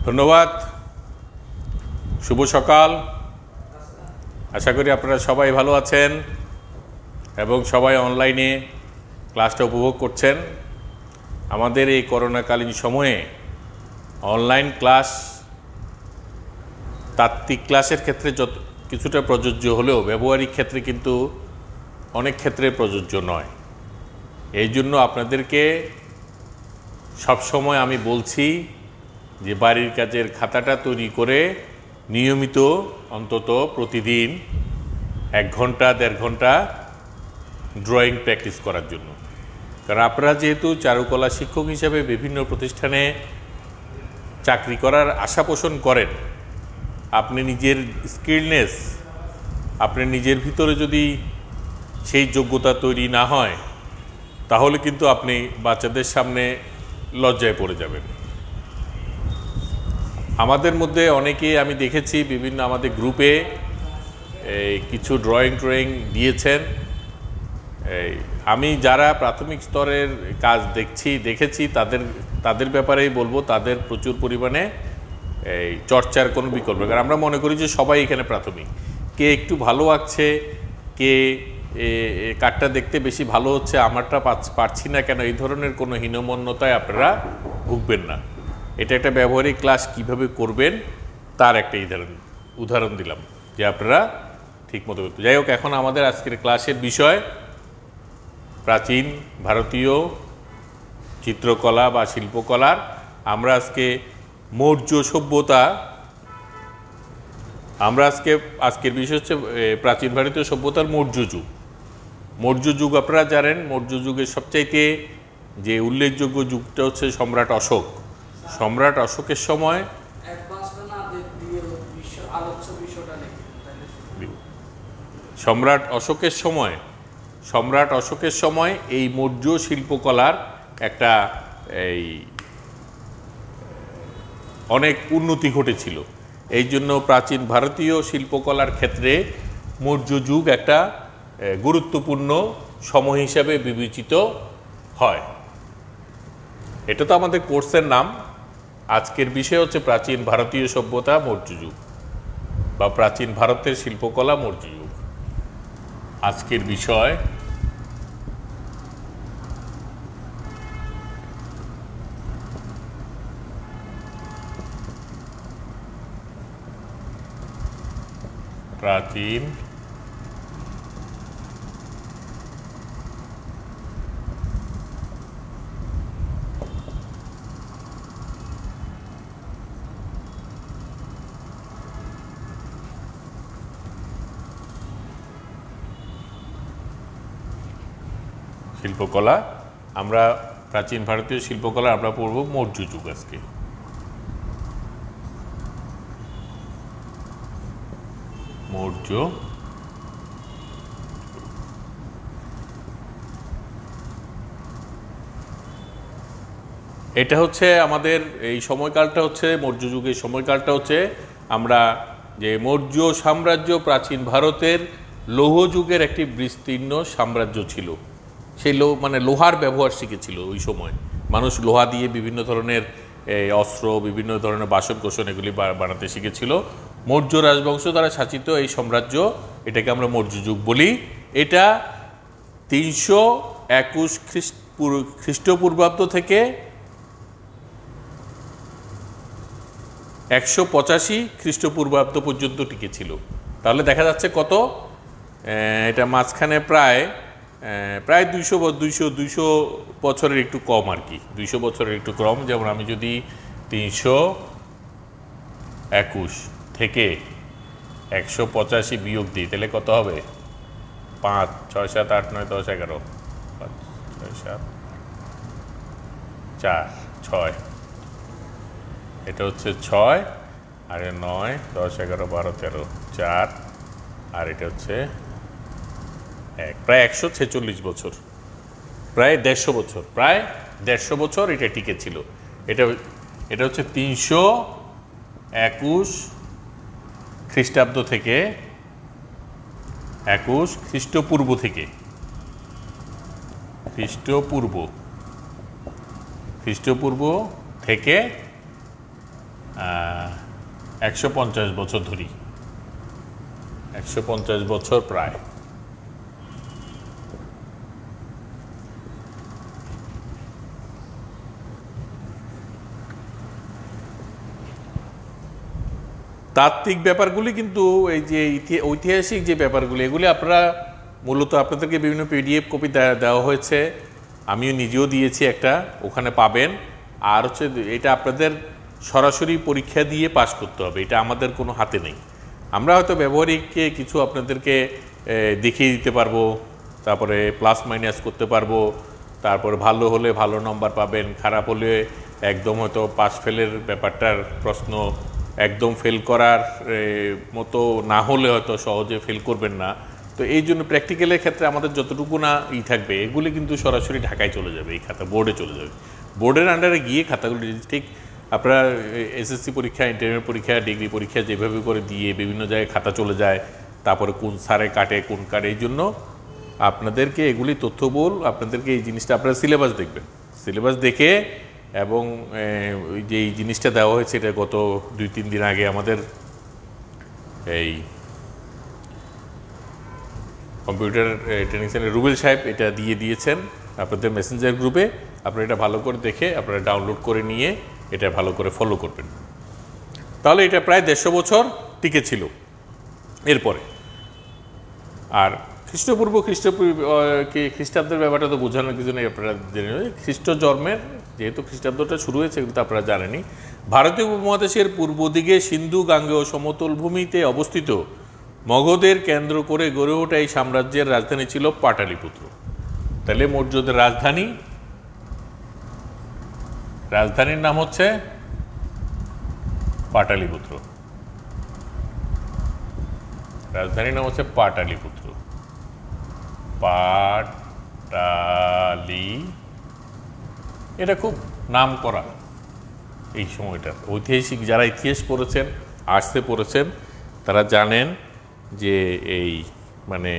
ধন্যবাদ। শুভ সকাল। আশা করি আপনারা সবাই ভালো আছেন এবং সবাই অনলাইনে ক্লাসটা উপভোগ করছেন। আমাদের এই করোনাকালীন সময়ে অনলাইন ক্লাস তাত্ত্বিক ক্লাসের ক্ষেত্রে কিছুটা প্রযোজ্য হলেও ব্যবহারিক ক্ষেত্রে কিন্তু অনেক ক্ষেত্রে প্রযোজ্য নয়। এই জন্য আপনাদেরকে সবসময় আমি বলছি যে বাড়ির কাজের খাতাটা তৈরি করে নিয়মিত অন্তত প্রতিদিন 1 ঘন্টা 1.5 ঘন্টা ড্রয়িং প্র্যাকটিস করার জন্য। কারণ আপনারা যেহেতু চারুকলা শিক্ষক হিসেবে বিভিন্ন প্রতিষ্ঠানে চাকরি করার আশা পোষণ করেন, আপনি নিজের স্কিলনেস, আপনি নিজের ভিতরে যদি সেই যোগ্যতা তৈরি না হয় তাহলে কিন্তু আপনি বাচ্চাদের সামনে লজ্জায় পড়ে যাবেন। আমাদের মধ্যে অনেকেই আমি দেখেছি বিভিন্ন আমাদের গ্রুপে কিছু ড্রয়িং দিয়েছেন। আমি যারা প্রাথমিক স্তরের কাজ দেখেছি তাদের ব্যাপারেই বলবো, তাদের প্রচুর পরিমাণে চর্চার কোনো বিকল্প। কারণ আমরা মনে করি যে সবাই এখানে প্রাথমিক, কে একটু ভালো আঁকছে, কে কাঠটা দেখতে বেশি ভালো হচ্ছে, আমারটা পারছি না কেন, এই ধরনের কোনো হীনমন্যতায় আপনারা ভুগবেন না। এটা একটা ব্যবহারিক ক্লাস কিভাবে করবেন তার একটা উদাহরণ দিলাম যে আপনারা ঠিকমতো করতে। যাই হোক, এখন আমাদের আজকের ক্লাসের বিষয় প্রাচীন ভারতীয় চিত্রকলা বা শিল্পকলার। আমরা আজকে মৌর্য সভ্যতা, আজকের বিষয় হচ্ছে প্রাচীন ভারতীয় সভ্যতার মৌর্য যুগ। মৌর্য যুগ আপনারা জানেন, মৌর্য যুগের সবচাইতে যে উল্লেখযোগ্য যুগটা হচ্ছে সম্রাট অশোক। সম্রাট অশোকের সময় সম্রাট অশোকের সময় এই মৌর্য শিল্পকলার একটা অনেক উন্নতি ঘটেছিল। এই জন্য প্রাচীন ভারতীয় শিল্পকলার ক্ষেত্রে মৌর্য যুগ একটা গুরুত্বপূর্ণ সময় হিসাবে বিবেচিত হয়। এটা তো আমাদের কোর্সের নাম। আজকের বিষয় হচ্ছে প্রাচীন ভারতীয় সভ্যতা মৌর্য যুগ বা প্রাচীন ভারতের শিল্পকলা মৌর্য যুগ। আজকের বিষয় প্রাচীন শিল্পকলা। আমরা প্রাচীন ভারতীয় শিল্পকলা আমরা পড়ব মৌর্য যুগ আজকে। মৌর্য এটা হচ্ছে আমাদের এই সময়কালটা হচ্ছে মৌর্য যুগের সময়কালটা হচ্ছে আমরা যে মৌর্য সাম্রাজ্য প্রাচীন ভারতের লৌহ যুগের একটি বিস্তীর্ণ সাম্রাজ্য ছিল। সেই লোহার ব্যবহার শিখেছিল। ওই সময় মানুষ লোহা দিয়ে বিভিন্ন ধরনের অস্ত্র, বিভিন্ন ধরনের বাসন কোসন এগুলি বানাতে শিখেছিল। মৌর্য রাজবংশ দ্বারা শাসিত এই সাম্রাজ্য, এটাকে আমরা মৌর্য যুগ বলি। এটা 321 খ্রিস্টপূর্বাব্দ থেকে 185 খ্রিস্টপূর্বাব্দ পর্যন্ত টিকেছিল। তাহলে দেখা যাচ্ছে কত, এটা মাঝখানে প্রায় 200 বছরের একটু কম আর কি, 200 বছরের একটু কম। যেমন আমি যদি 321 থেকে 185 বিয়োগ দিই তাহলে কত হবে? 5, 6, 7, 8, 9, 10, 11, 5, 6, 7, 4, 6, এটা হচ্ছে 6, আর 9, 10, 11, 12, 13, 4, আর এটা হচ্ছে 1, প্রায় 146 বছর, প্রায় 150 বছর, প্রায় 150 বছর এটা টিকে ছিল। এটা এটা হচ্ছে 321 খ্রিস্টাব্দ থেকে 21 খ্রিস্টপূর্ব থেকে খ্রিস্টপূর্ব থেকে 150 বছর ধরি, 150 বছর প্রায়। তাত্ত্বিক ব্যাপারগুলি কিন্তু এই যে ঐতিহাসিক যে ব্যাপারগুলি, এগুলি আপনারা মূলত আপনাদেরকে বিভিন্ন পিডিএফ কপি দেওয়া হয়েছে, আমিও নিজেও দিয়েছি একটা, ওখানে পাবেন। আর হচ্ছে এটা আপনাদের সরাসরি পরীক্ষা দিয়ে পাস করতে হবে, এটা আমাদের কোনো হাতে নেই। আমরা হয়তো ব্যবহারিককে কিছু আপনাদেরকে দেখিয়ে দিতে পারবো, তারপরে প্লাস মাইনাস করতে পারবো, তারপরে ভালো হলে ভালো নম্বর পাবেন, খারাপ হলে একদম হয়তো পাস ফেলের ব্যাপারটার প্রশ্ন একদম ফেল করার মতো না হলে হয়তো সহজে ফেল করবেন না। তো এই জন্য প্র্যাকটিক্যালের ক্ষেত্রে আমাদের যতটুকু না থাকবে, এগুলি কিন্তু সরাসরি ঢাকায় চলে যাবে, এই খাতা বোর্ডে চলে যাবে। বোর্ডের আন্ডারে গিয়ে খাতাগুলি ঠিক আপনারা এসএসসি পরীক্ষা, ইন্টারমিডিয়েট পরীক্ষা, ডিগ্রি পরীক্ষা যেভাবে করে দিয়ে বিভিন্ন জায়গায় খাতা চলে যায়, তারপরে কোন সারে কাটে কোন কাটে, এই জন্য আপনাদেরকে এগুলি তথ্যবহুল, আপনাদেরকে এই জিনিসটা আপনারা সিলেবাস দেখবেন, সিলেবাস দেখে, এবং ওই যে এই জিনিসটা দেওয়া হয়েছে এটা গত 2-3 দিন আগে আমাদের এই কম্পিউটার ট্রেনিং সেন্টার রুবেল সাহেব এটা দিয়ে দিয়েছেন আপনাদের মেসেঞ্জার গ্রুপে। আপনারা এটা ভালো করে দেখে আপনারা ডাউনলোড করে নিয়ে এটা ভালো করে ফলো করবেন। তাহলে এটা প্রায় 150 বছর টিকে ছিল। এরপরে আর খ্রিস্টপূর্ব খ্রিস্টাব্দের ব্যাপারটা তো বোঝানোর কিছু নেই, আপনারা জেনে খ্রিস্ট জন্মের যেহেতু খ্রিস্টাব্দটা শুরু হয়েছে কিন্তু আপনারা জানেনই। ভারতীয় উপমহাদেশের পূর্ব দিকে সিন্ধু গাঙ্গেয় সমতল ভূমিতে অবস্থিত মগধের কেন্দ্র করে গড়ে ওঠা এই সাম্রাজ্যের রাজধানী ছিল পাটালিপুত্র। তাহলে মৌর্যদের রাজধানীর নাম হচ্ছে পাটালিপুত্র, রাজধানীর নাম হচ্ছে পাটালিপুত্র। এটা খুব নাম করা এই সময়টার। ঐতিহাসিক যারা ইতিহাস পড়েছেন, আর্টসে পড়েছেন, তারা জানেন যে এই মানে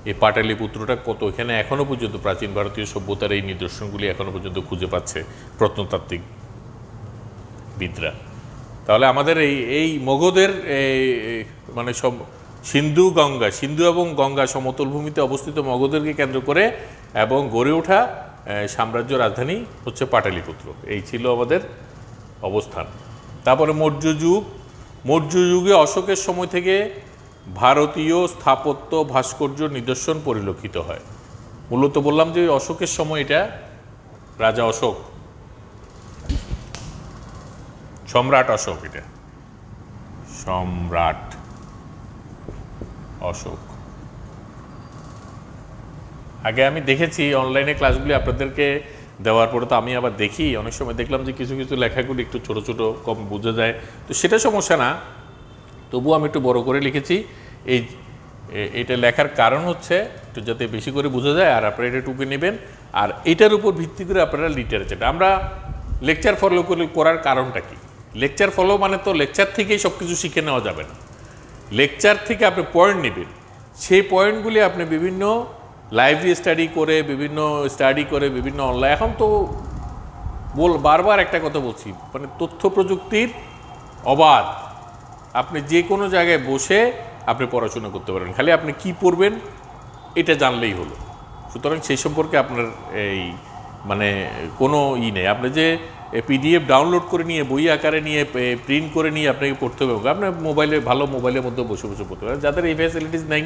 এই পাটালিপুত্রটা কত, এখানে এখনও পর্যন্ত প্রাচীন ভারতীয় সভ্যতার এই নিদর্শনগুলি এখনও পর্যন্ত খুঁজে পাচ্ছে প্রত্নতাত্ত্বিক বিদরা। তাহলে আমাদের এই মগধের মানে সব সিন্ধু এবং গঙ্গা সমতল ভূমিতে অবস্থিত মগধেরকে কেন্দ্র করে এবং গড়ে ওঠা সাম্রাজ্য রাজধানী হচ্ছে পাটালিপুত্র, এই ছিল আমাদের অবস্থান। তারপরে মৌর্য যুগে অশোকের সময় থেকে ভারতীয় স্থাপত্য ভাস্কর্য নিদর্শন পরিলক্ষিত হয়। মূলত বললাম যে অশোকের সময়, এটা রাজা অশোক, সম্রাট অশোক, এটা সম্রাট অশোক। আগে আমি দেখেছি অনলাইনে ক্লাসগুলি আপনাদেরকে দেওয়ার পরে, তো আমি আবার দেখি অনেক সময় দেখলাম যে কিছু কিছু লেখাগুলি একটু ছোট ছোট কম বোঝা যায়, তো সেটা সমস্যা না, তবুও আমি একটু বড় করে লিখেছি। এটা লেখার কারণ হচ্ছে একটু যাতে বেশি করে বোঝা যায়, আর আপনারা এটা টুকে নেবেন। আর এটার উপর ভিত্তি করে আপনারা লিটারেচারটা, আমরা লেকচার ফলো করার কারণটা কি? লেকচার ফলো মানে তো লেকচার থেকেই সব কিছু শিখে নেওয়া যাবে না। লেকচার থেকে আপনি পয়েন্ট নেবেন, সেই পয়েন্টগুলি আপনি বিভিন্ন লাইব্রেরি স্টাডি করে বিভিন্ন অনলাইন, এখন তো বারবার একটা কথা বলছি, মানে তথ্য প্রযুক্তির অবাধ, আপনি যে কোনো জায়গায় বসে আপনি পড়াশোনা করতে পারেন, খালি আপনি কি পড়বেন এটা জানলেই হলো। সুতরাং সেই সম্পর্কে আপনার এই মানে কোনো নেই, আপনি যে পিডিএফ ডাউনলোড করে নিয়ে বই আকারে নিয়ে প্রিন্ট করে নিয়ে আপনাকে পড়তে হবে, আপনার ভালো মোবাইলের মধ্যে বসে বসে পড়তে পারেন। যাদের এই ফ্যাসিলিটিস নেই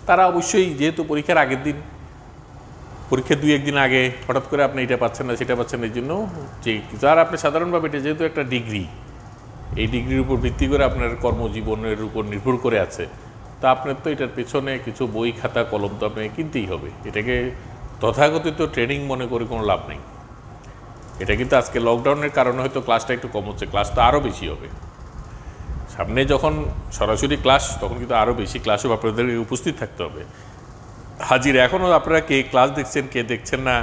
তারা অবশ্যই, যেহেতু পরীক্ষার আগের দিন, পরীক্ষার 2-1 দিন আগে হঠাৎ করে আপনি এটা পাচ্ছেন না সেটা পাচ্ছেন, এই জন্য যে আর আপনি সাধারণভাবে এটা যেহেতু একটা ডিগ্রি, এই ডিগ্রির উপর ভিত্তি করে আপনার কর্মজীবনের উপর নির্ভর করে আছে, তা আপনার তো এটার পেছনে কিছু বই খাতা কলম তো আপনাকে কিনতেই হবে, এটাকে তথাকথিত ট্রেনিং মনে করে কোনো লাভ নেই। এটা কিন্তু আজকে লকডাউনের কারণে হয়তো ক্লাসটা একটু কম হচ্ছে, ক্লাস তো আরও বেশি হবে। সামনে যখন সরাসরি ক্লাস, তখন কিন্তু আরও বেশি ক্লাস হবে, আপনাদেরকে উপস্থিত থাকতে হবে। হাজির এখনও আপনারা কে ক্লাস দেখছেন, কে দেখছেন না,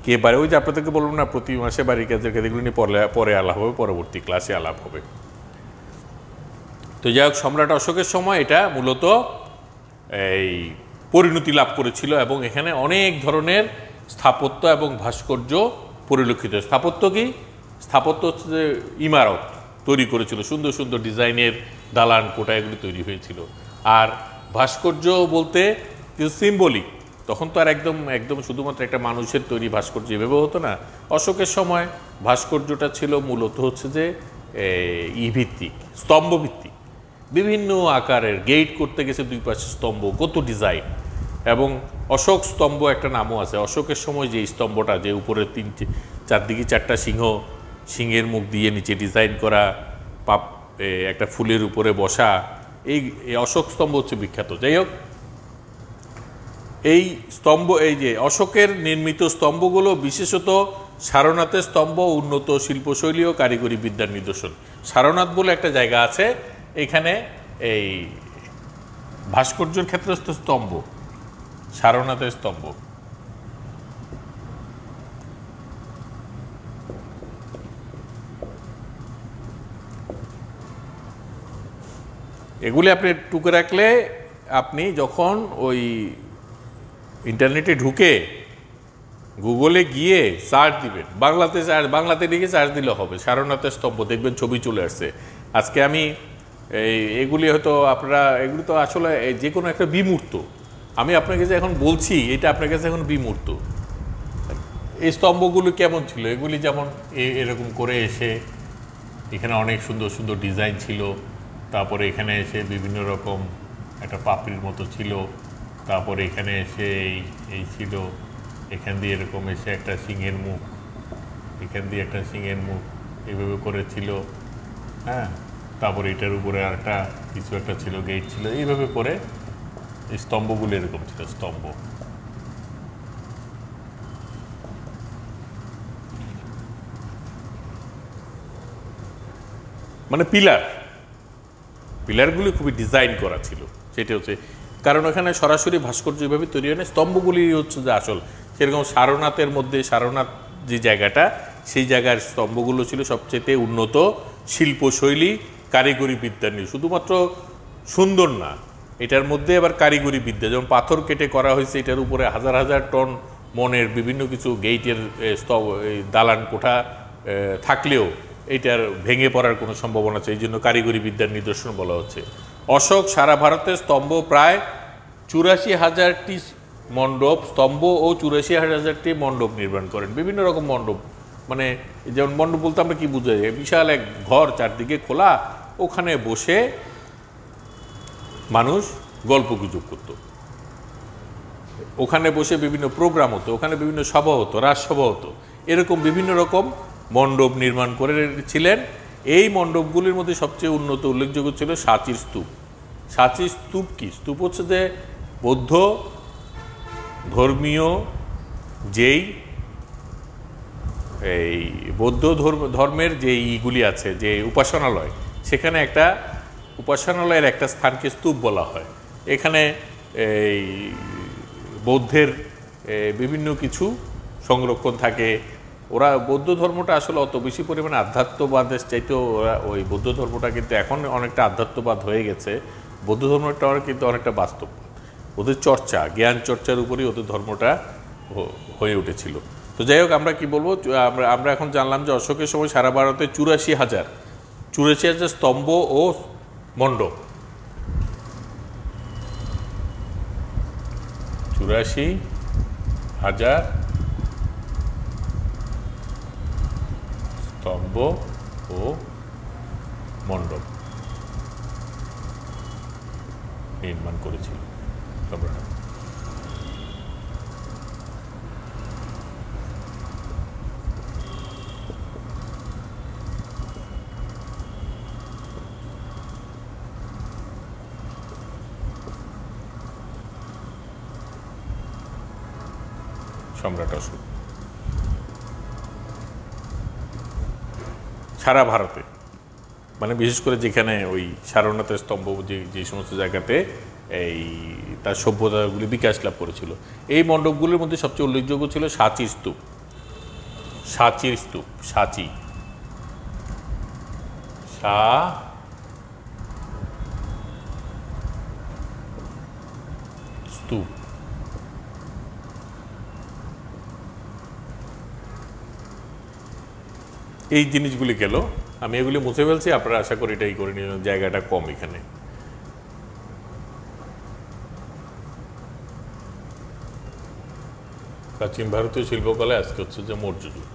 কে বাড়ি, ওই যে আপনাদেরকে বললাম না, প্রতি মাসে বাড়ির কাজের এগুলো নিয়ে পরে আলাপ হবে, পরবর্তী ক্লাসে আলাপ হবে। তো যাই হোক, সম্রাট অশোকের সময় এটা মূলত এই পরিণতি লাভ করেছিল এবং এখানে অনেক ধরনের স্থাপত্য এবং ভাস্কর্য পরিলক্ষিত। স্থাপত্য কি? স্থাপত্য হচ্ছে যে ইমারত তৈরি করেছিল, সুন্দর সুন্দর ডিজাইনের দালান কোটা এগুলি তৈরি হয়েছিল। আর ভাস্কর্য বলতে কিছু সিম্বলিক, তখন তো আর একদম একদম শুধুমাত্র একটা মানুষের তৈরি ভাস্কর্য এভাবে হতো না। অশোকের সময় ভাস্কর্যটা ছিল মূলত হচ্ছে যে ভিত্তিক, স্তম্ভ ভিত্তিক, বিভিন্ন আকারের, গেট করতে গেছে দুই পাশে স্তম্ভ, কত ডিজাইন। এবং অশোক স্তম্ভ একটা নামও আছে। অশোকের সময় যে স্তম্ভটা, যে উপরে চারদিকে চারটা সিংহের মুখ দিয়ে নিচে ডিজাইন করা, একটা ফুলের উপরে বসা, এই অশোক স্তম্ভ হচ্ছে বিখ্যাত। যাই হোক, এই স্তম্ভ, এই যে অশোকের নির্মিত স্তম্ভগুলো বিশেষত সারনাথের স্তম্ভ উন্নত শিল্পশৈলী ও কারিগরি বিদ্যার নিদর্শন। সারনাথ বলে একটা জায়গা আছে, এখানে এই ভাস্কর্যের ক্ষেত্রস্থ স্তম্ভ, সারনাথের স্তম্ভ। এগুলি আপনি টুকে রাখলে, আপনি যখন ওই ইন্টারনেটে ঢুকে গুগলে গিয়ে সার্চ দিবেন, বাংলাতে লিখে সার্চ দিলে হবে সারনাথের স্তম্ভ, দেখবেন ছবি চলে আসছে। আজকে আমি এগুলি হয়তো আপনারা, এগুলি তো আসলে যে কোনো একটা বিমূর্ত, আমি আপনাকে যে এখন বলছি এটা আপনার কাছে এখন বিমূর্ত। এই স্তম্ভগুলো কেমন ছিল? এগুলি যেমন এরকম করে এসে এখানে অনেক সুন্দর সুন্দর ডিজাইন ছিল, তারপরে এখানে এসে বিভিন্ন রকম একটা পাপড়ির মতো ছিল, তারপরে এখানে এসে এই ছিল, এখান দিয়ে এরকম এসে একটা সিংহের মুখ, এখান দিয়ে একটা সিংহের মুখ এইভাবে করেছিল, হ্যাঁ। তারপরে এটার উপরে আর একটা কিছু একটা ছিল, গেট ছিল, এইভাবে করে এই স্তম্ভগুলো এরকম ছিল, স্তম্ভ। মানে পিলারগুলি খুবই ডিজাইন করা ছিল, সেটা হচ্ছে কারণ এখানে সরাসরি ভাস্কর্য এভাবে তৈরি হয় না, স্তম্ভগুলি হচ্ছে যে আসল। সেরকম সারনাথের মধ্যে, সারনাথ যে জায়গাটা, সেই জায়গার স্তম্ভগুলো ছিল সবচেয়ে উন্নত শিল্পশৈলী, কারিগরি বিদ্যা নিয়ে। শুধুমাত্র সুন্দর না, এটার মধ্যে আবার কারিগরি বিদ্যা, যেমন পাথর কেটে করা হয়েছে, এটার উপরে হাজার হাজার টন মনের বিভিন্ন কিছু গেইটের দালান কোঠা থাকলেও এটার ভেঙে পড়ার কোনো সম্ভাবনা আছে, এই জন্য কারিগরি বিদ্যার নিদর্শন বলা হচ্ছে। অশোক সারা ভারতের স্তম্ভ প্রায় ৮৪,০০০টি মণ্ডপ, স্তম্ভ ও ৮৪,০০০টি মণ্ডপ নির্মাণ করেন। বিভিন্ন রকম মণ্ডপ, মানে যেমন মণ্ডপ বলতে আমরা কি বুঝাই, বিশাল এক ঘর চারদিকে খোলা, ওখানে বসে মানুষ গল্প গুজব করত, ওখানে বসে বিভিন্ন প্রোগ্রাম হতো, ওখানে বিভিন্ন সভা হতো, রাজসভা হতো, এরকম বিভিন্ন রকম মণ্ডপ নির্মাণ করেছিলেন। এই মণ্ডপগুলির মধ্যে সবচেয়ে উন্নত উল্লেখযোগ্য ছিল সাঁচির স্তূপ। সাঁচির স্তূপ কি? স্তূপ হচ্ছে যে বৌদ্ধ ধর্মীয় যেই এই বৌদ্ধ ধর্মের যে ইগুলি আছে, যে উপাসনালয়, সেখানে একটা উপাসনালয়ের একটা স্থানকে স্তূপ বলা হয়। এখানে এই বৌদ্ধের বিভিন্ন কিছু সংরক্ষণ থাকে। ওরা বৌদ্ধ ধর্মটা আসলে অত বেশি পরিমাণে আধ্যাত্মবাদের চাইতেও ওরা, ওই বৌদ্ধ ধর্মটা কিন্তু এখন অনেকটা আধ্যাত্মবাদ হয়ে গেছে, বৌদ্ধ ধর্মটা কিন্তু অনেকটা বাস্তব, ওদের চর্চা, জ্ঞান চর্চার উপরই ওদের ধর্মটা হয়ে উঠেছিল। তো যাই হোক, আমরা কি বলবো, আমরা এখন জানলাম যে অশোকের সময় সারা ভারতে ৮৪,০০০ স্তম্ভ ও মণ্ডপ, ৮৪,০০০ স্তম্ভ ও মণ্ডপ নির্মাণ করেছিল সম্রাট। সম্রাট অশোক। সারা ভারতে, মানে বিশেষ করে যেখানে ওই সারনাথের স্তম্ভ যে সমস্ত জায়গাতে এই তার সভ্যতাগুলি বিকাশ লাভ করেছিল। এই মণ্ডপগুলির মধ্যে সবচেয়ে উল্লেখযোগ্য ছিল সাঁচির স্তূপ। সাঁচির স্তূপ, সাঁচি, স্তূপ। এই জিনিসগুলি গেল, আমি এগুলি মুছে ফেলছি, আপনারা আশা করি এটাই করে নিন, জায়গাটা কম এখানে। প্রাচীন ভারতীয় শিল্পকলায় আজকে হচ্ছে যে মৌর্য যুগ।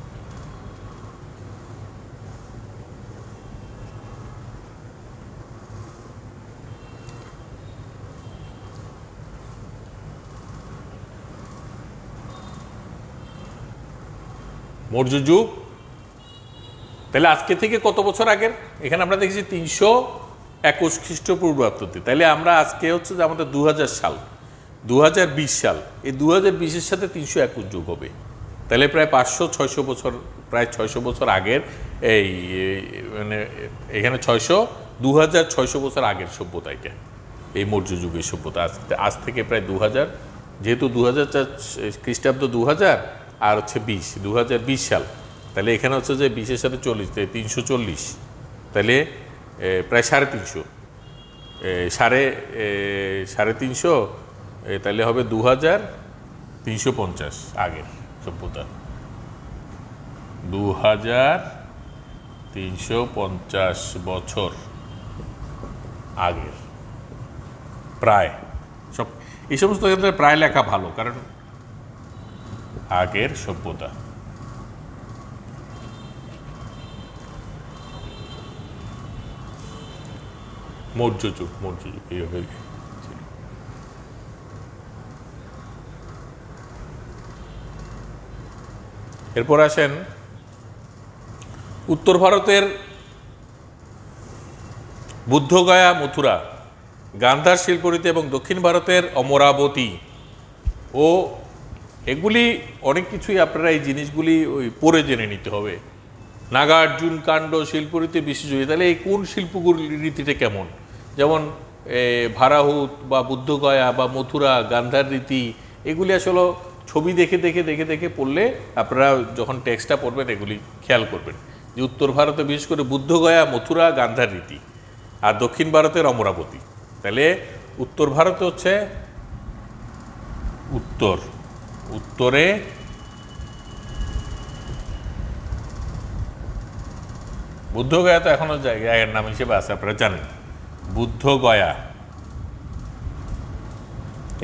মৌর্য যুগ তাহলে আজকে থেকে কত বছর আগের? এখানে আমরা দেখছি 321 খ্রিস্টপূর্বাব্দতে। তাহলে আমরা আজকে হচ্ছে যে আমাদের 2000 সাল, 2020 সাল, এই 2020-এর সাথে 321 যোগ হবে। তাহলে প্রায় 500-600 বছর, প্রায় 600 বছর আগের এই মানে এখানে 2600 বছর আগের সভ্যতা এটা, এই মৌর্য যুগের সভ্যতা। আজ থেকে প্রায় 2000, যেহেতু 2000 খ্রিস্টাব্দ 2000 আর হচ্ছে 2020 সাল, তাহলে এখানে হচ্ছে যে 20-এর সাথে 40, 340, তাহলে প্রায় 350, 350, তাহলে হবে 2350 আগের সভ্যতা, 2350 বছর আগের প্রায়। সব এই সমস্ত ক্ষেত্রে প্রায় লেখা ভালো, কারণ আগের সভ্যতা। মৌর্য যুগ এইভাবে ছিল। এরপর আসেন উত্তর ভারতের বুদ্ধগয়া, মথুরা, গান্ধার শিল্পরীতি এবং দক্ষিণ ভারতের অমরাবতী। ও এগুলি অনেক কিছুই আপনারা এই জিনিসগুলি ওই পড়ে জেনে নিতে হবে। নাগার্জুন কাণ্ড শিল্পরীতি বিশ্বজয়ী, তাহলে এই কোন শিল্পগুলি রীতিটা কেমন? যেমন ভারাহুত বা বুদ্ধগয়া বা মথুরা, গান্ধার রীতি, এগুলি আসলে ছবি দেখে দেখে দেখে দেখে পড়লে আপনারা যখন টেক্সটটা পড়বেন এগুলি খেয়াল করবেন যে উত্তর ভারতে বিশেষ করে বুদ্ধগয়া, মথুরা, গান্ধার রীতি, আর দক্ষিণ ভারতের অমরাবতী। তাহলে উত্তর ভারতে হচ্ছে উত্তরে বুদ্ধগয়া তো এখনো জায়গার নাম হিসেবে আছে, আপনারা জানেন, বুদ্ধগয়া।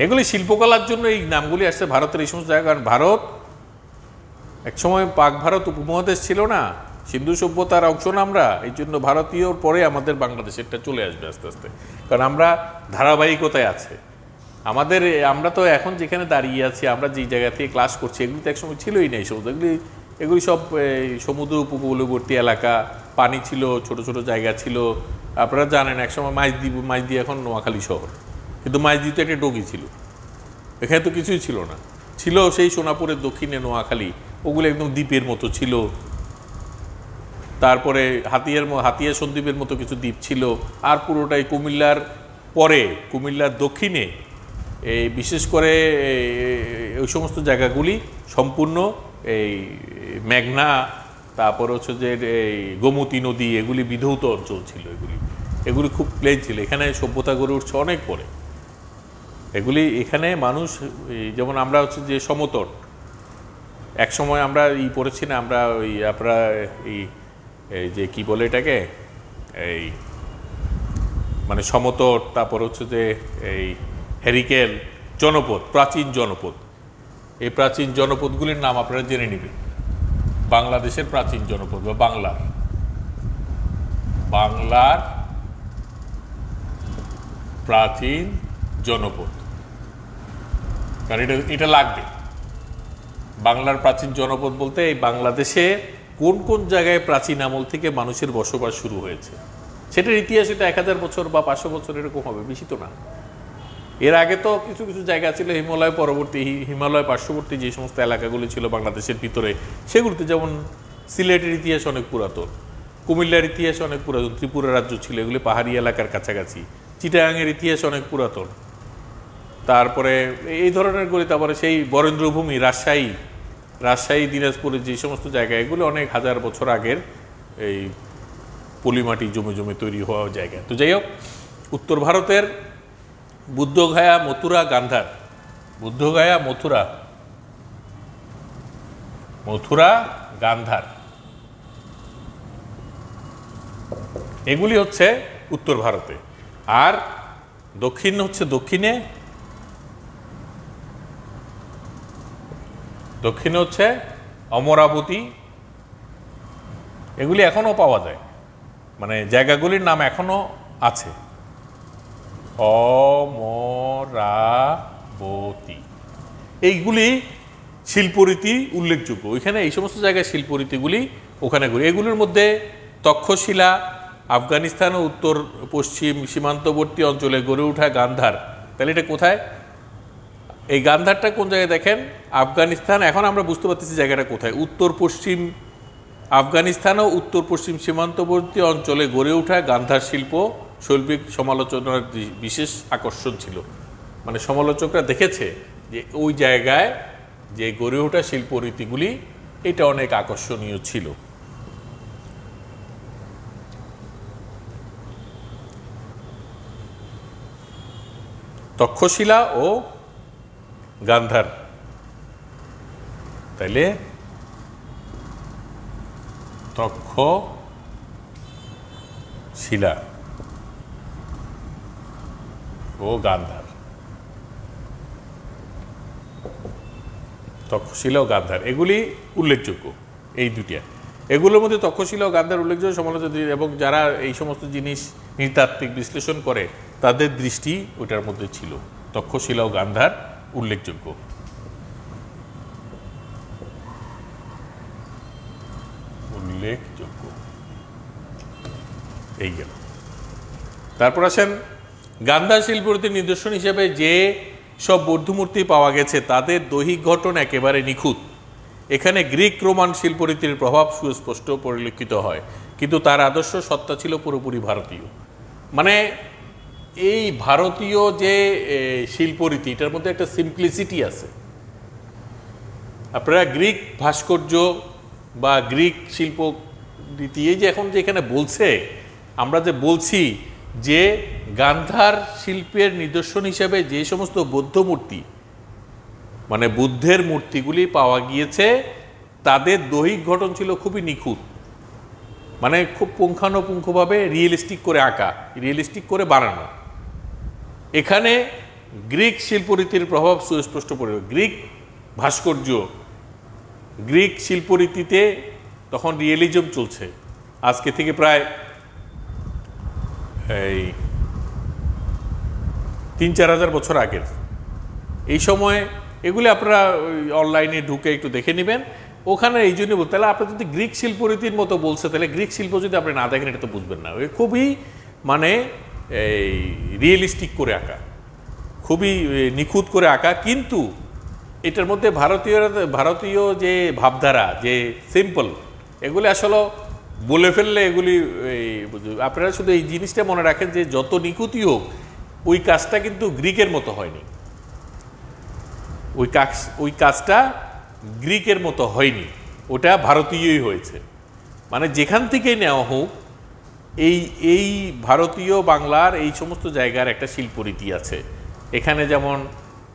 এগুলি শিল্পকলার জন্য এই নামগুলি আসছে ভারতের এই সমস্ত জায়গা। কারণ ভারত একসময় পাক ভারত উপমহাদেশ ছিল না, সিন্ধু সভ্যতার অংশ না আমরা, এই জন্য ভারতীয়র পরে আমাদের বাংলাদেশেরটা চলে আসবে আস্তে আস্তে, কারণ আমরা ধারাবাহিকতায় আছে আমাদের। আমরা তো এখন যেখানে দাঁড়িয়ে আছি, আমরা যে জায়গা থেকে ক্লাস করছি, এগুলি তো একসময় ছিলই না এই সমস্ত। এগুলি সব সমুদ্র উপকূলবর্তী এলাকা, পানি ছিল, ছোট ছোট জায়গা ছিল। আপনারা জানেন একসময় মাইজদি এখন নোয়াখালী শহর, কিন্তু মাইজদি তো একটা ডগি ছিল, এখানে তো কিছুই ছিল না। ছিল সেই সোনাপুরের দক্ষিণে নোয়াখালী, ওগুলো একদম দ্বীপের মতো ছিল। তারপরে হাতিয়া সন্দ্বীপের মতো কিছু দ্বীপ ছিল। আর পুরোটাই কুমিল্লার পরে, কুমিল্লার দক্ষিণে এই বিশেষ করে ওই সমস্ত জায়গাগুলি সম্পূর্ণ এই মেঘনা, তারপর হচ্ছে যে এই গোমতী নদী, এগুলি বিধৌত অঞ্চল ছিল। এগুলি খুব প্লেন ছিল। এখানে সভ্যতা গড়ে উঠছে অনেক পরে। এগুলি এখানে মানুষ, যেমন আমরা হচ্ছে যে সমতট, এক সময় আমরা পড়েছি না, আমরা ওই আপনারা এই যে কি বলে এটাকে, এই মানে সমতট, তারপর হচ্ছে যে এই হেরিকেল জনপদ, প্রাচীন জনপদ। এই প্রাচীন জনপদগুলির নাম আপনারা জেনে নেবেন। বাংলাদেশের প্রাচীন জনপদ বা বাংলার প্রাচীন জনপদ, কারণ এটা লাগবে। বাংলার প্রাচীন জনপদ বলতে এই বাংলাদেশে কোন কোন জায়গায় প্রাচীন আমল থেকে মানুষের বসবাস শুরু হয়েছে, সেটার ইতিহাস। এটা 1000 বছর বা 500 বছর এরকম হবে, বেশি তো না। এর আগে তো কিছু কিছু জায়গা ছিল হিমালয় পার্শ্ববর্তী যে সমস্ত এলাকাগুলি ছিল বাংলাদেশের ভিতরে, সেগুলিতে, যেমন সিলেটের ইতিহাস অনেক পুরাতন, কুমিল্লার ইতিহাস অনেক পুরাতন, ত্রিপুরা রাজ্য ছিল, এগুলি পাহাড়ি এলাকার কাছাকাছি। চিটাগাংয়ের ইতিহাস অনেক পুরাতন। তারপরে এই ধরনের গলি, তারপরে সেই বরেন্দ্রভূমি, রাজশাহী দিনাজপুরের যে সমস্ত জায়গা, এগুলো অনেক হাজার বছর আগের এই পলিমাটি জমে জমে তৈরি হওয়া জায়গা। তো যাই হোক, উত্তর ভারতের বুদ্ধগয়া, মথুরা, গান্ধার, বুদ্ধগয়া, মথুরা, গান্ধার, এগুলি হচ্ছে উত্তর ভারতে। আর দক্ষিণে হচ্ছে অমরাবতী, এগুলি এখনো পাওয়া যায়, মানে জায়গাগুলির নাম এখনো আছে। অমরাবতী, এইগুলি শিল্পরীতি উল্লেখযোগ্য। ওইখানে এই সমস্ত জায়গায় শিল্পরীতিগুলি ওখানে ঘুরে। এগুলির মধ্যে তক্ষশিলা, আফগানিস্তান ও উত্তর পশ্চিম সীমান্তবর্তী অঞ্চলে গড়ে ওঠা গান্ধার। তাহলে এটা কোথায়? এই গান্ধারটা কোন জায়গায় দেখেন? আফগানিস্তান। এখন আমরা বুঝতে পারতেছি জায়গাটা কোথায়। উত্তর পশ্চিম আফগানিস্তান ও উত্তর পশ্চিম সীমান্তবর্তী অঞ্চলে গড়ে ওঠা গান্ধার শিল্প শৈল্পিক সমালোচনার বিশেষ আকর্ষণ ছিল। মানে সমালোচকরা দেখেছে যে ওই জায়গায় যে গড়ে ওঠা শিল্পরীতিগুলি, এটা অনেক আকর্ষণীয় ছিল। তক্ষশিলা ও গান্ধার, তাইলে তক্ষশিলা ও গান্ধার, তক্ষশিলা ও গান্ধার, এগুলি উল্লেখযোগ্য। এই দুটিয়া, এগুলোর মধ্যে তক্ষশিলা ও গান্ধার উল্লেখযোগ্য সমালোচনা, এবং যারা এই সমস্ত জিনিস নৃতাত্ত্বিক বিশ্লেষণ করে তাদের দৃষ্টি ওইটার মধ্যে ছিল। তক্ষশিলা ও গান্ধার উল্লেখযোগ্য। এই গেল। তারপর আসেন গান্ধার শিল্পরীতির নিদর্শন হিসেবে যে সব বৌদ্ধমূর্তি পাওয়া গেছে তাদের দৈহিক গঠন একেবারে নিখুঁত। এখানে গ্রিক রোমান শিল্পরীতির প্রভাব সুস্পষ্ট পরিলক্ষিত হয়, কিন্তু তার আদর্শ সত্তা ছিল পুরোপুরি ভারতীয়। মানে এই ভারতীয় যে শিল্পরীতি, এটার মধ্যে একটা সিম্পলিসিটি আছে। আপনারা গ্রিক ভাস্কর্য বা গ্রিক শিল্প রীতি, এই যে এখন যে এখানে বলছে, আমরা যে বলছি যে গান্ধার শিল্পের নিদর্শন হিসেবে যে সমস্ত বৌদ্ধ মূর্তি, মানে বুদ্ধের মূর্তিগুলি পাওয়া গিয়েছে, তাদের দৈহিক গঠন ছিল খুবই নিখুঁত, মানে খুব পুঙ্খানুপুঙ্খভাবে রিয়েলিস্টিক করে আঁকা, রিয়েলিস্টিক করে বানানো। এখানে গ্রিক শিল্পরীতির প্রভাব সুস্পষ্ট পড়ে। গ্রিক ভাস্কর্য, গ্রিক শিল্পরীতিতে তখন রিয়েলিজম চলছে, আজকে থেকে প্রায় এই ৩-৪ হাজার বছর আগের। এই সময় এগুলি আপনারা অনলাইনে ঢুকে একটু দেখে নেবেন। ওখানে এই জন্য বলতে, তাহলে আপনি যদি গ্রিক শিল্পরীতির মতো বলছে, তাহলে গ্রিক শিল্প যদি আপনি না দেখেন, এটা তো বুঝবেন না। ওই খুবই মানে এই রিয়েলিস্টিক করে আঁকা, খুবই নিখুঁত করে আঁকা। কিন্তু এটার মধ্যে ভারতীয় যে ভাবধারা, যে সিম্পল, এগুলি আসলে বলে ফেললে এগুলি আপনারা শুধু এই জিনিসটা মনে রাখেন যে যত নিখুঁতই হোক, ওই কাজটা কিন্তু গ্রিকের মতো হয়নি, ওই কাজটা গ্রিকের মতো হয়নি, ওটা ভারতীয়ই হয়েছে। মানে যেখান থেকে নেওয়া হোক, এই ভারতীয় বাংলার এই সমস্ত জায়গার একটা শিল্পরীতি আছে। এখানে যেমন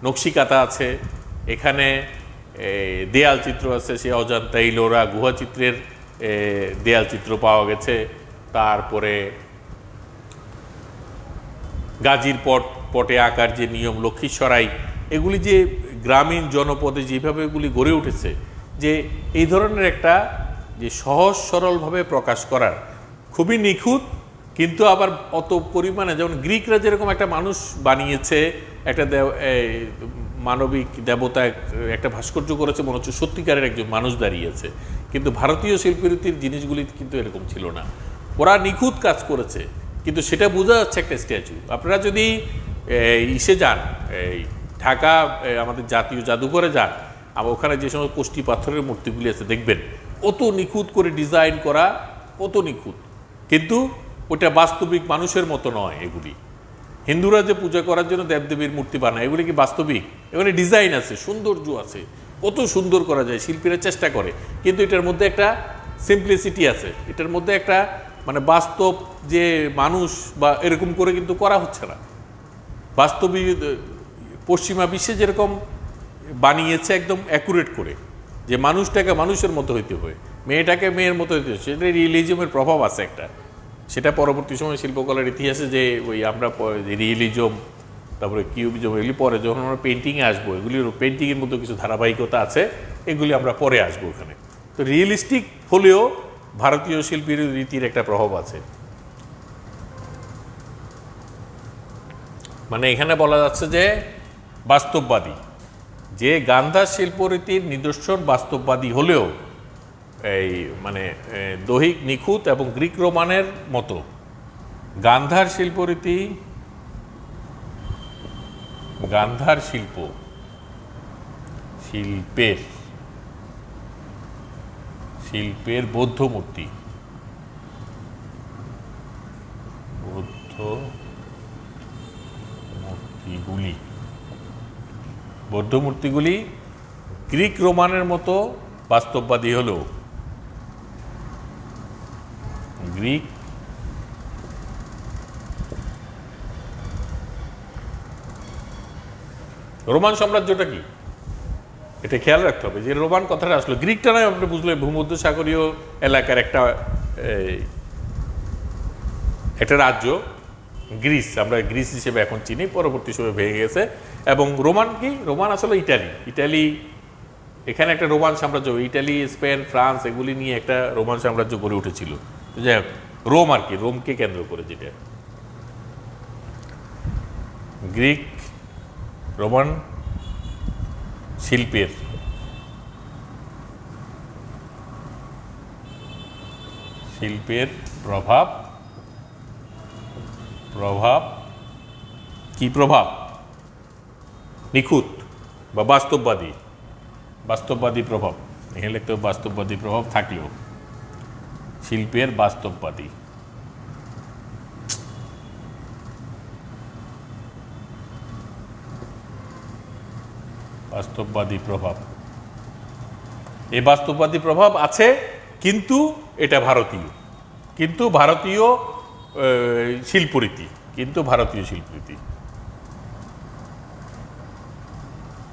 নকশিকাঁথা আছে, এখানে দেয়াল চিত্র আছে, সে অজন্তা ইলোরা গুহাচিত্রের দেয়াল চিত্র পাওয়া গেছে। তারপরে গাজীর পটে আঁকার যে নিয়ম, লক্ষ্মীসরাই, এগুলি যে গ্রামীণ জনপদে যেভাবে এগুলি গড়ে উঠেছে, যে এই ধরনের একটা যে সহজ সরলভাবে প্রকাশ করার, খুবই নিখুঁত, কিন্তু আবার অত পরিমাণে, যেমন গ্রিকরা যেরকম একটা মানুষ বানিয়েছে, একটা মানবিক দেবতা একটা ভাস্কর্য করেছে, মনে হচ্ছে সত্যিকারের একজন মানুষ দাঁড়িয়েছে। কিন্তু ভারতীয় শিল্পরীতির জিনিসগুলি কিন্তু এরকম ছিল না। ওরা নিখুঁত কাজ করেছে, কিন্তু সেটা বোঝা যাচ্ছে একটা স্ট্যাচু। আপনারা যদি ইসে যান, এই ঢাকা আমাদের জাতীয় জাদুঘরে যান, আবার ওখানে যে সমস্ত কোষ্ঠী পাথরের মূর্তিগুলি আছে দেখবেন, অত নিখুঁত করে ডিজাইন করা, কত নিখুঁত, কিন্তু ওটা বাস্তবিক মানুষের মতো নয়। এগুলি হিন্দুরা যে পূজা করার জন্য দেবদেবীর মূর্তি বানায়, এগুলি কি বাস্তবিক? এগুলি ডিজাইন আছে, সৌন্দর্য আছে, কত সুন্দর করা যায়, শিল্পীরা চেষ্টা করে, কিন্তু এটার মধ্যে একটা সিম্পলিসিটি আছে, এটার মধ্যে একটা মানে বাস্তব যে মানুষ বা এরকম করে কিন্তু করা হচ্ছে না। বাস্তবিক পশ্চিমা বিশ্বে যেরকম বানিয়েছে একদম অ্যাকুরেট করে, যে মানুষটাকে মানুষের মতো হইতে হবে, মেয়েটাকে মেয়ের মতো হইতে হবে, সেটা রিয়েলিজমের প্রভাব আছে একটা। সেটা পরবর্তী সময় শিল্পকলার ইতিহাসে যে ওই আমরা রিয়েলিজম, তারপরে কিউবিজম, এগুলি পরে যখন আমরা পেন্টিংয়ে আসবো, এগুলির পেন্টিংয়ের মধ্যে কিছু ধারাবাহিকতা আছে, এগুলি আমরা পরে আসবো ওখানে। তো রিয়েলিস্টিক হলেও ভারতীয় শিল্পীর রীতির একটা প্রভাব আছে। মানে এখানে বলা যাচ্ছে যে বাস্তববাদী, যে গান্ধার শিল্পরীতির নিদর্শন বাস্তববাদী হলেও এই মানে দৈহিক নিখুঁত এবং গ্রিক রোমানের মতো গান্ধার শিল্পরীতি, গান্ধার শিল্পের বৌদ্ধ মূর্তিগুলি গ্রিক রোমানের মতো বাস্তববাদী হলেও গ্রিক রোমান সাম্রাজ্যটা কি এটা খেয়াল রাখতে হবে, যে রোমান কথাটা আসলো, গ্রিকটা নয়, আপনি বুঝলে ভূমধ্যসাগরীয় এলাকার একটা রাজ্য গ্রিস, আমরা গ্রিস হিসেবে এখন চিনি, পরবর্তী সময় ভেঙে গেছে। এবং রোমান কি, রোমান আসলে ইটালি, এখানে একটা রোমান সাম্রাজ্য, ইটালি, স্পেন, ফ্রান্স এগুলি নিয়ে একটা রোমান সাম্রাজ্য গড়ে উঠেছিল। যাই হোক, রোম আর কি, রোমকে কেন্দ্র করে, যেটা গ্রিক রোমান শিল্পের প্রভাব কি প্রভাব? নিখুঁত বা বাস্তববাদী প্রভাব, এখানে লিখতে হবে বাস্তববাদী প্রভাব থাকলেও, শিল্পের বাস্তববাদী প্রভাব, এই বাস্তববাদী প্রভাব আছে, কিন্তু এটা ভারতীয়, শিল্পরীতি,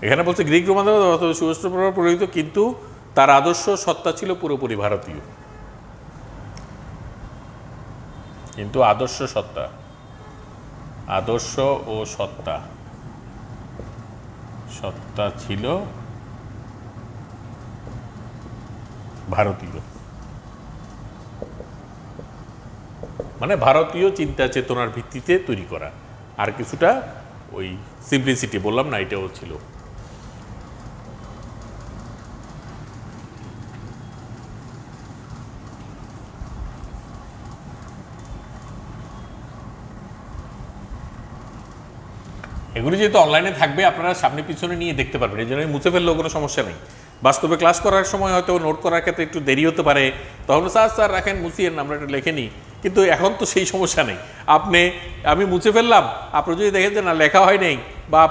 এখানে বলছে গ্রিক রোমান সুস্পষ্ট প্রভাব প্রভাবিত, কিন্তু তার আদর্শ সত্তা ছিল পুরোপুরি ভারতীয়, কিন্তু আদর্শ ও সত্তা ছিল ভারতীয়, মানে ভারতীয় চিন্তা চেতনার ভিত্তিতে তৈরি করা, আর কিছুটা ওই সিম্পলিসিটি বললাম না, এটাও ছিল। এগুলি যেহেতু অনলাইনে থাকবে, আপনারা সামনে পিছনে নিয়ে দেখতে পারবেন, এই জন্য মুছে ফেললেও কোনো সমস্যা নেই। বাস্তবে ক্লাস করার সময় হয়তো নোট করার ক্ষেত্রে একটু দেরি হতে পারে, তখন স্যার রাখেন, মুছিয়েন, আমরা এটা লিখে নিই, কিন্তু এখন তো সেই সমস্যা নেই। আমি মুছে ফেললাম, আপনি যদি দেখেন যে না লেখা হয় নাই, বা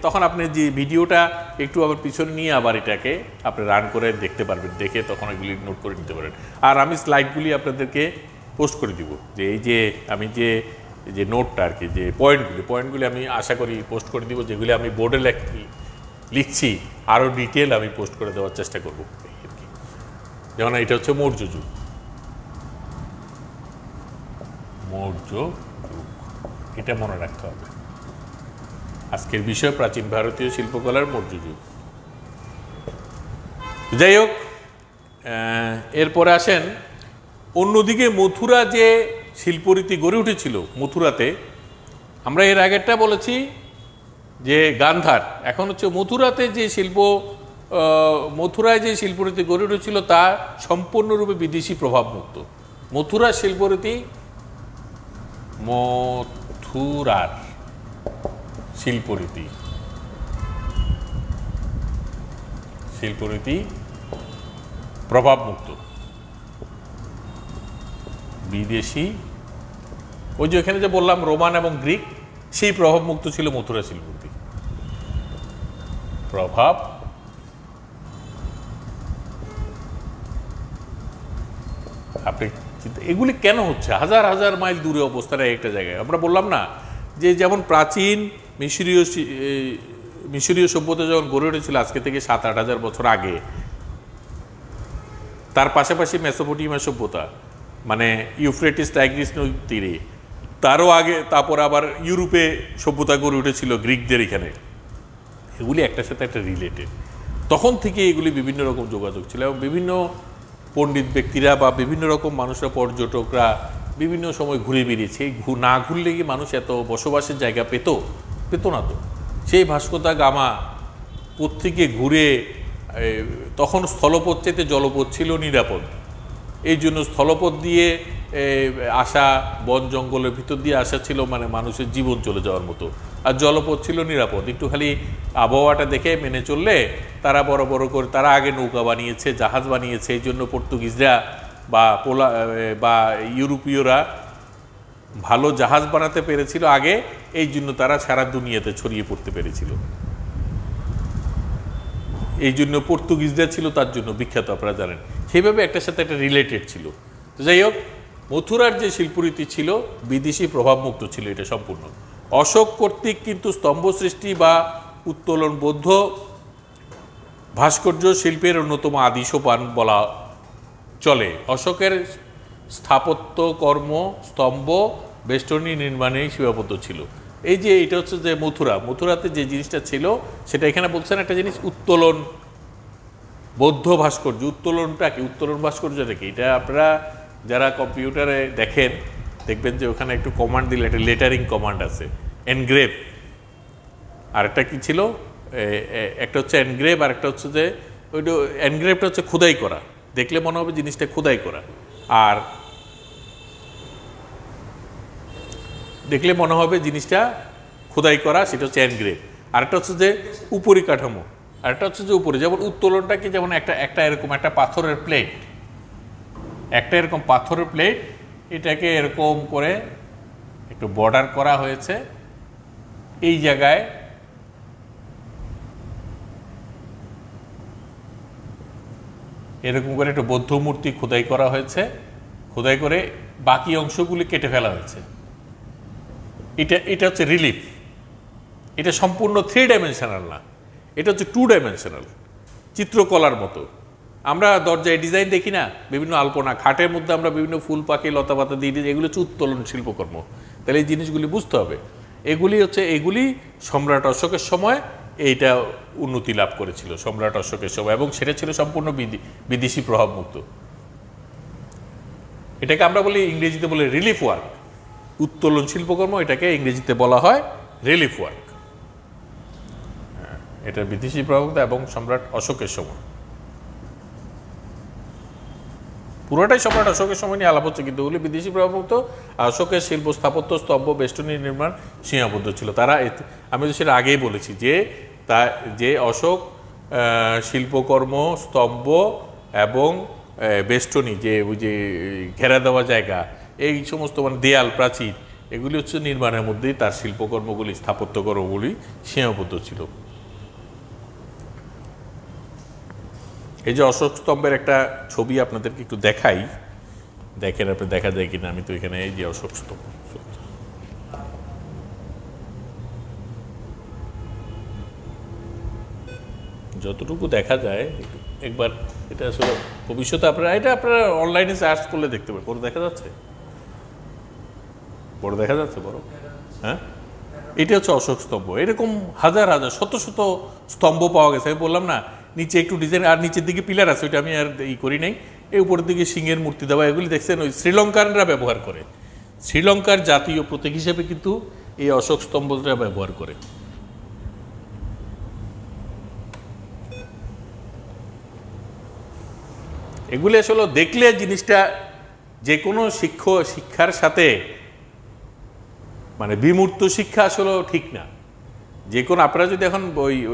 তখন আপনি যে ভিডিওটা একটু আবার পিছনে নিয়ে আবার এটাকে আপনি রান করে দেখতে পারবেন, দেখে তখন এগুলি নোট করে নিতে পারেন। আর আমি স্লাইডগুলি আপনাদেরকে পোস্ট করে দিব, যে এই যে আমি যে নোটটা আর কি, যে পয়েন্টগুলি আমি আশা করি পোস্ট করে দিব, যেগুলি আমি বোর্ডে লিখছি আরও ডিটেল আমি পোস্ট করে দেওয়ার চেষ্টা করব আর কি। যেমন এটা হচ্ছে মৌর্য যুগ, এটা মনে রাখতে হবে। আজকের বিষয় প্রাচীন ভারতীয় শিল্পকলার মৌর্য যুগ। যাই হোক, এরপরে আসেন অন্যদিকে মথুরা যে শিল্পরীতি গড়ে উঠেছিল, মথুরাতে আমরা এর আগেরটা বলেছি যে গান্ধার, এখন হচ্ছে মথুরাতে যে মথুরায় যে শিল্পরীতি গড়ে উঠেছিল তা সম্পূর্ণরূপে বিদেশি প্রভাব মুক্ত। মথুরার শিল্পরীতি প্রভাব মুক্ত। বিদেশি, ওই যে এখানে যে বললাম রোমান এবং গ্রিক, সেই প্রভাবমুক্ত ছিল মথুরা শিল্পটি। প্রভাব আপনি এগুলি কেন হচ্ছে? হাজার হাজার মাইল দূরে অবস্থানে একটা জায়গায়। আমরা বললাম না যে যেমন প্রাচীন মিশরীয় সভ্যতা যখন গড়ে উঠেছিল আজকে থেকে 7-8 হাজার বছর আগে, তার পাশাপাশি মেসোপটেমিয়া সভ্যতা, মানে ইউফ্রেটিস টাইগ্রিস নদীর তীরে, তারও আগে, তারপর আবার ইউরোপে সভ্যতা গড়ে উঠেছিল গ্রিকদের এখানে। এগুলি একটার সাথে একটা রিলেটেড। তখন থেকে এগুলি বিভিন্ন রকম যোগাযোগ ছিল এবং বিভিন্ন পণ্ডিত ব্যক্তিরা বা বিভিন্ন রকম মানুষরা, পর্যটকরা বিভিন্ন সময় ঘুরে বেরিয়েছে। না ঘুরলে কি মানুষ এত বসবাসের জায়গা পেত না তো। সেই ভাস্কো গামা প্রত্যেকে ঘুরে, তখন স্থলপথ চাইতে জলপথ ছিল নিরাপদ, এই জন্য স্থলপথ দিয়ে আসা, বন জঙ্গলের ভিতর দিয়ে আসা ছিল মানে মানুষের জীবন চলে যাওয়ার মতো, আর জলপথ ছিল নিরাপদ। একটু খালি আবহাওয়াটা দেখে মেনে চললে তারা বড় বড় করে, তারা আগে নৌকা বানিয়েছে, জাহাজ বানিয়েছে, এই জন্য পর্তুগিজরা বা ইউরোপীয়রা ভালো জাহাজ বানাতে পেরেছিল আগে, এই জন্য তারা সারা দুনিয়াতে ছড়িয়ে পড়তে পেরেছিল। এই জন্য পর্তুগিজরা ছিল তার জন্য বিখ্যাত, আপনারা জানেন। সেইভাবে একটার সাথে একটা রিলেটেড ছিল। তো যাই হোক, মথুরার যে শিল্পরীতি ছিল বিদেশি প্রভাবমুক্ত ছিল এটা সম্পূর্ণ। অশোক কর্তৃক কিন্তু স্তম্ভ সৃষ্টি বা উত্তোলন বৌদ্ধ ভাস্কর্য শিল্পের অন্যতম আদি সোপান বলা চলে। অশোকের স্থাপত্য কর্ম স্তম্ভ বেষ্টনী নির্মাণেই সীমাবদ্ধ ছিল। এই যে এটা হচ্ছে যে মথুরাতে যে জিনিসটা ছিল সেটা এখানে বলছেন একটা জিনিস, উত্তোলন বৌদ্ধ ভাস্কর্য। উত্তোলনটা কি? উত্তোলন ভাস্কর্যটা কি? এটা আপনারা যারা কম্পিউটারে দেখেন দেখবেন যে ওখানে একটু কমান্ড দিলে একটা লেটারিং কমান্ড আছে, এনগ্রেভ। আর একটা কি ছিল, একটা হচ্ছে এনগ্রেভ, আর একটা হচ্ছে যে ওইটা এনগ্রেভটা হচ্ছে খোদাই করা, দেখলে মনে হবে জিনিসটা খোদাই করা, আর দেখলে মনে হবে জিনিসটা খোদাই করা, সেটা হচ্ছে এনগ্রেভ। আরেকটা হচ্ছে যে উপরিকাঠামো, আরেকটা হচ্ছে যে উপরে। যেমন উত্তোলনটা কি, যেমন একটা এরকম একটা পাথরের প্লেট, একটা এরকম পাথরের প্লেট, এটাকে এরকম করে একটু বর্ডার করা হয়েছে এই জায়গায়, এরকম করে একটা বৌদ্ধ মূর্তি খোদাই করা হয়েছে, খোদাই করে বাকি অংশগুলি কেটে ফেলা হয়েছে। এটা হচ্ছে রিলিফ। এটা সম্পূর্ণ 3 ডাইমেনশনাল না, এটা হচ্ছে 2 ডাইমেনশনাল, চিত্রকলার মতো। আমরা দরজায় ডিজাইন দেখি না, বিভিন্ন আলপনা, খাটের মধ্যে আমরা বিভিন্ন ফুল পাখি লতা পাতা দিয়ে দিই, এগুলো হচ্ছে উত্তোলন শিল্পকর্ম। তাহলে এই জিনিসগুলি বুঝতে হবে। এগুলি সম্রাট অশোকের সময় এইটা উন্নতি লাভ করেছিল, সম্রাট অশোকের সময়, এবং সেটা ছিল সম্পূর্ণ বিদেশি প্রভাবমুক্ত। এটাকে আমরা বলি, ইংরেজিতে বলে রিলিফ ওয়ার্ক। উত্তোলন শিল্পকর্ম, এটাকে ইংরেজিতে বলা হয় রিলিফ ওয়ার্ক। এটা বিদেশি প্রভাবমুক্ত এবং সম্রাট অশোকের সময়, পুরোটাই সম্রাট অশোকের সময় নিয়ে আলাপ হচ্ছে, কিন্তু ওগুলি বিদেশি প্রভাবমুক্ত। অশোকের শিল্প স্থাপত্য স্তম্ভ বেষ্টনী নির্মাণ সীমাবদ্ধ ছিল। তারা, আমি তো সেটা আগেই বলেছি যে অশোক শিল্পকর্ম, স্তম্ভ এবং বেষ্টনী, যে ওই যে ঘেরা দেওয়া জায়গা, এই সমস্ত মানে দেয়াল, প্রাচীর, এগুলি হচ্ছে নির্মাণের মধ্যেই তার শিল্পকর্মগুলি, স্থাপত্যকর্মগুলি সীমাবদ্ধ ছিল। এই যে অশোক স্তম্ভের একটা ছবি আপনাদেরকে একটু দেখাই, দেখেন আপনি, দেখা যায় কিনা। আমি তো এখানে, এই যে অশোক স্তম্ভ, যতটুকু দেখা যায় একবার, এটা আসলে ভবিষ্যতে আপনারা অনলাইনে সার্চ করলে দেখতে পাবেন। বড় দেখা যাচ্ছে, বড় দেখা যাচ্ছে, বড়, হ্যাঁ। এটা হচ্ছে অশোক স্তম্ভ। এরকম হাজার হাজার, শত শত স্তম্ভ পাওয়া গেছে। আমি বললাম না, নিচে একটু ডিজাইন, আর নিচের দিকে পিলার আছে, ওইটা আমি আর করি নাই। এই উপরের দিকে সিংহের মূর্তি দেওয়া, এগুলি দেখছেন ওই শ্রীলঙ্কানরা ব্যবহার করে। শ্রীলঙ্কার জাতীয় প্রতীক হিসেবে কিন্তু এই অশোক স্তম্ভটা ব্যবহার করে। এগুলি আসলে দেখলে জিনিসটা, যে কোনো শিক্ষার সাথে মানে বিমূর্ত শিক্ষা আসলে ঠিক না। যে কোনো, আপনারা যদি এখন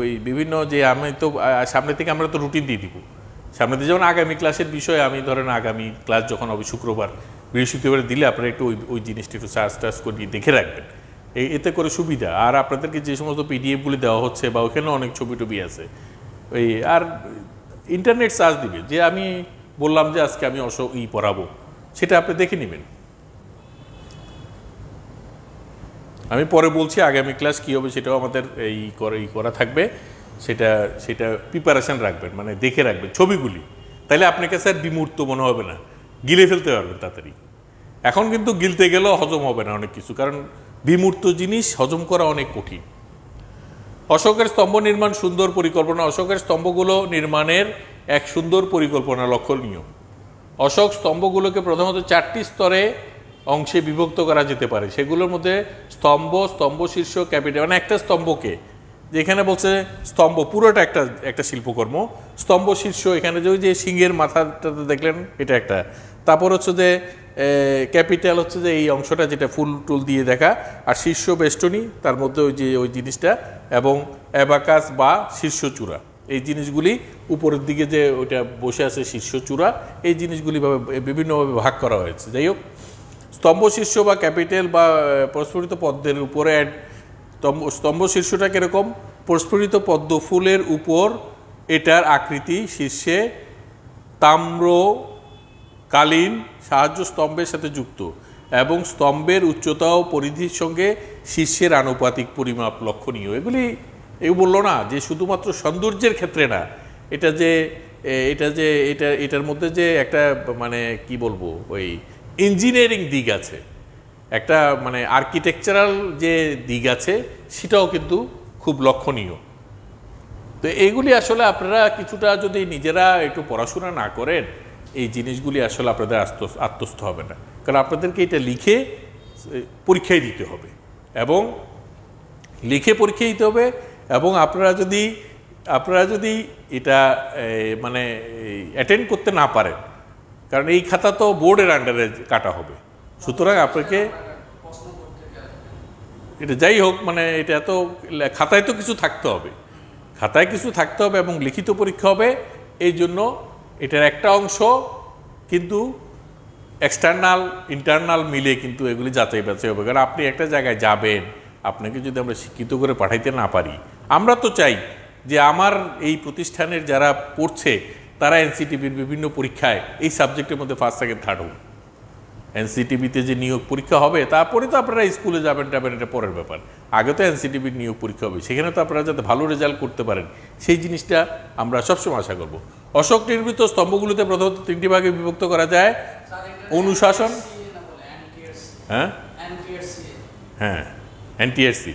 ওই বিভিন্ন যে, আমি তো সামনে থেকে আমরা তো রুটিন দিয়ে দিব, সামনে দিয়ে যেমন আগামী ক্লাসের বিষয়ে আমি ধরেন আগামী ক্লাস যখন হবে শুক্রবার বৃহস্পতিবার দিলে আপনারা একটু ওই জিনিসটা একটু সার্চ টার্চ করে দেখে রাখবেন, এতে করে সুবিধা। আর আপনাদেরকে যে সমস্ত পিডিএফগুলি দেওয়া হচ্ছে বা ওখানে অনেক ছবি টবি আছে, ওই আর ইন্টারনেট সার্চ দিবে যে আমি বললাম যে আজকে আমি পড়াবো, সেটা আপনি দেখে নেবেন। আমি পরে বলছি আগামী ক্লাস কী হবে, সেটাও আমাদের করা থাকবে, সেটা প্রিপারেশান রাখবেন, মানে দেখে রাখবেন ছবিগুলি, তাইলে আপনার কাছে আর বিমূর্ত মনে হবে না, গিলে ফেলতে পারবেন তাড়াতাড়ি। এখন কিন্তু গিলতে গেলেও হজম হবে না অনেক কিছু, কারণ বিমূর্ত জিনিস হজম করা অনেক কঠিন। অশোকের স্তম্ভ নির্মাণ সুন্দর পরিকল্পনা। অশোকের স্তম্ভগুলো নির্মাণের এক সুন্দর পরিকল্পনা লক্ষণীয়। অশোক স্তম্ভগুলোকে প্রধানত 4টি স্তরে অংশে বিভক্ত করা যেতে পারে। সেগুলোর মধ্যে স্তম্ভ শীর্ষ, ক্যাপিটাল, মানে একটা স্তম্ভকে, যেখানে বলছে স্তম্ভ পুরোটা একটা শিল্পকর্ম, স্তম্ভ শীর্ষ, এখানে যে সিংহের মাথাটাতে দেখলেন এটা একটা, তারপর হচ্ছে যে ক্যাপিটাল হচ্ছে যে এই অংশটা যেটা ফুল টুল দিয়ে দেখা, আর শীর্ষ বেষ্টনী, তার মধ্যে ওই জিনিসটা, এবং অ্যাবাকাস বা শীর্ষচূড়া, এই জিনিসগুলি উপরের দিকে যে ওইটা বসে আছে শীর্ষচূড়া, এই জিনিসগুলি বিভিন্নভাবে ভাগ করা হয়েছে। যাই হোক, স্তম্ভ শীর্ষ বা ক্যাপিটাল বা প্রস্ফুটিত পদ্মের উপরে স্তম্ভ শীর্ষটা কীরকম? প্রস্ফুটিত পদ্ম ফুলের উপর এটার আকৃতি, শীর্ষে তাম্রকালীন সাহায্য স্তম্ভের সাথে যুক্ত, এবং স্তম্ভের উচ্চতা ও পরিধির সঙ্গে শীর্ষের আনুপাতিক পরিমাপ লক্ষণীয়। এই বললো না যে শুধুমাত্র সৌন্দর্যের ক্ষেত্রে না, এটার মধ্যে যে একটা মানে কি বলবো, ওই ইঞ্জিনিয়ারিং দিক আছে, একটা মানে আর্কিটেকচারাল যে দিক আছে, সেটাও কিন্তু খুব লক্ষণীয়। তো এইগুলি আসলে আপনারা কিছুটা যদি নিজেরা একটু পড়াশোনা না করেন, এই জিনিসগুলি আসলে আপনাদের আত্মস্থ হবে না, কারণ আপনাদেরকে এটা লিখে পরীক্ষায় দিতে হবে, এবং আপনারা যদি এটা মানে অ্যাটেন্ড করতে না পারেন, কারণ এই খাতা তো বোর্ডের আন্ডারে কাটা হবে, সুতরাং আপনাকে এটা যাই হোক, মানে এটা তো খাতায় তো কিছু থাকতে হবে, এবং লিখিত পরীক্ষা হবে। এই জন্য এটার একটা অংশ কিন্তু এক্সটার্নাল ইন্টারনাল মিলে কিন্তু এগুলি যাচাই বাছাই হবে, কারণ আপনি একটা জায়গায় যাবেন, আপনাকে যদি আমরা শিক্ষিত করে পাঠাইতে না পারি, আমরা তো চাই যে আমার এই প্রতিষ্ঠানের যারা পড়ছে তারা এনসিটিভির বিভিন্ন পরীক্ষায় এই সাবজেক্টের মধ্যে ফার্স্ট সেকেন্ড থার্ড হোক। এনসিটিভিতে যে নিয়োগ পরীক্ষা হবে, তারপরে তো আপনারা স্কুলে যাবেন এটা পরের ব্যাপার, আগে তো এনসিটিভির নিয়োগ পরীক্ষা হবে, সেখানে তো আপনারা যাতে ভালো রেজাল্ট করতে পারেন সেই জিনিসটা আমরা সবসময় আশা করব। অশোক নির্মিত স্তম্ভগুলোতে প্রধানত 3টি ভাগে বিভক্ত করা যায়। অনুশাসন, হ্যাঁ এনটিআরসি,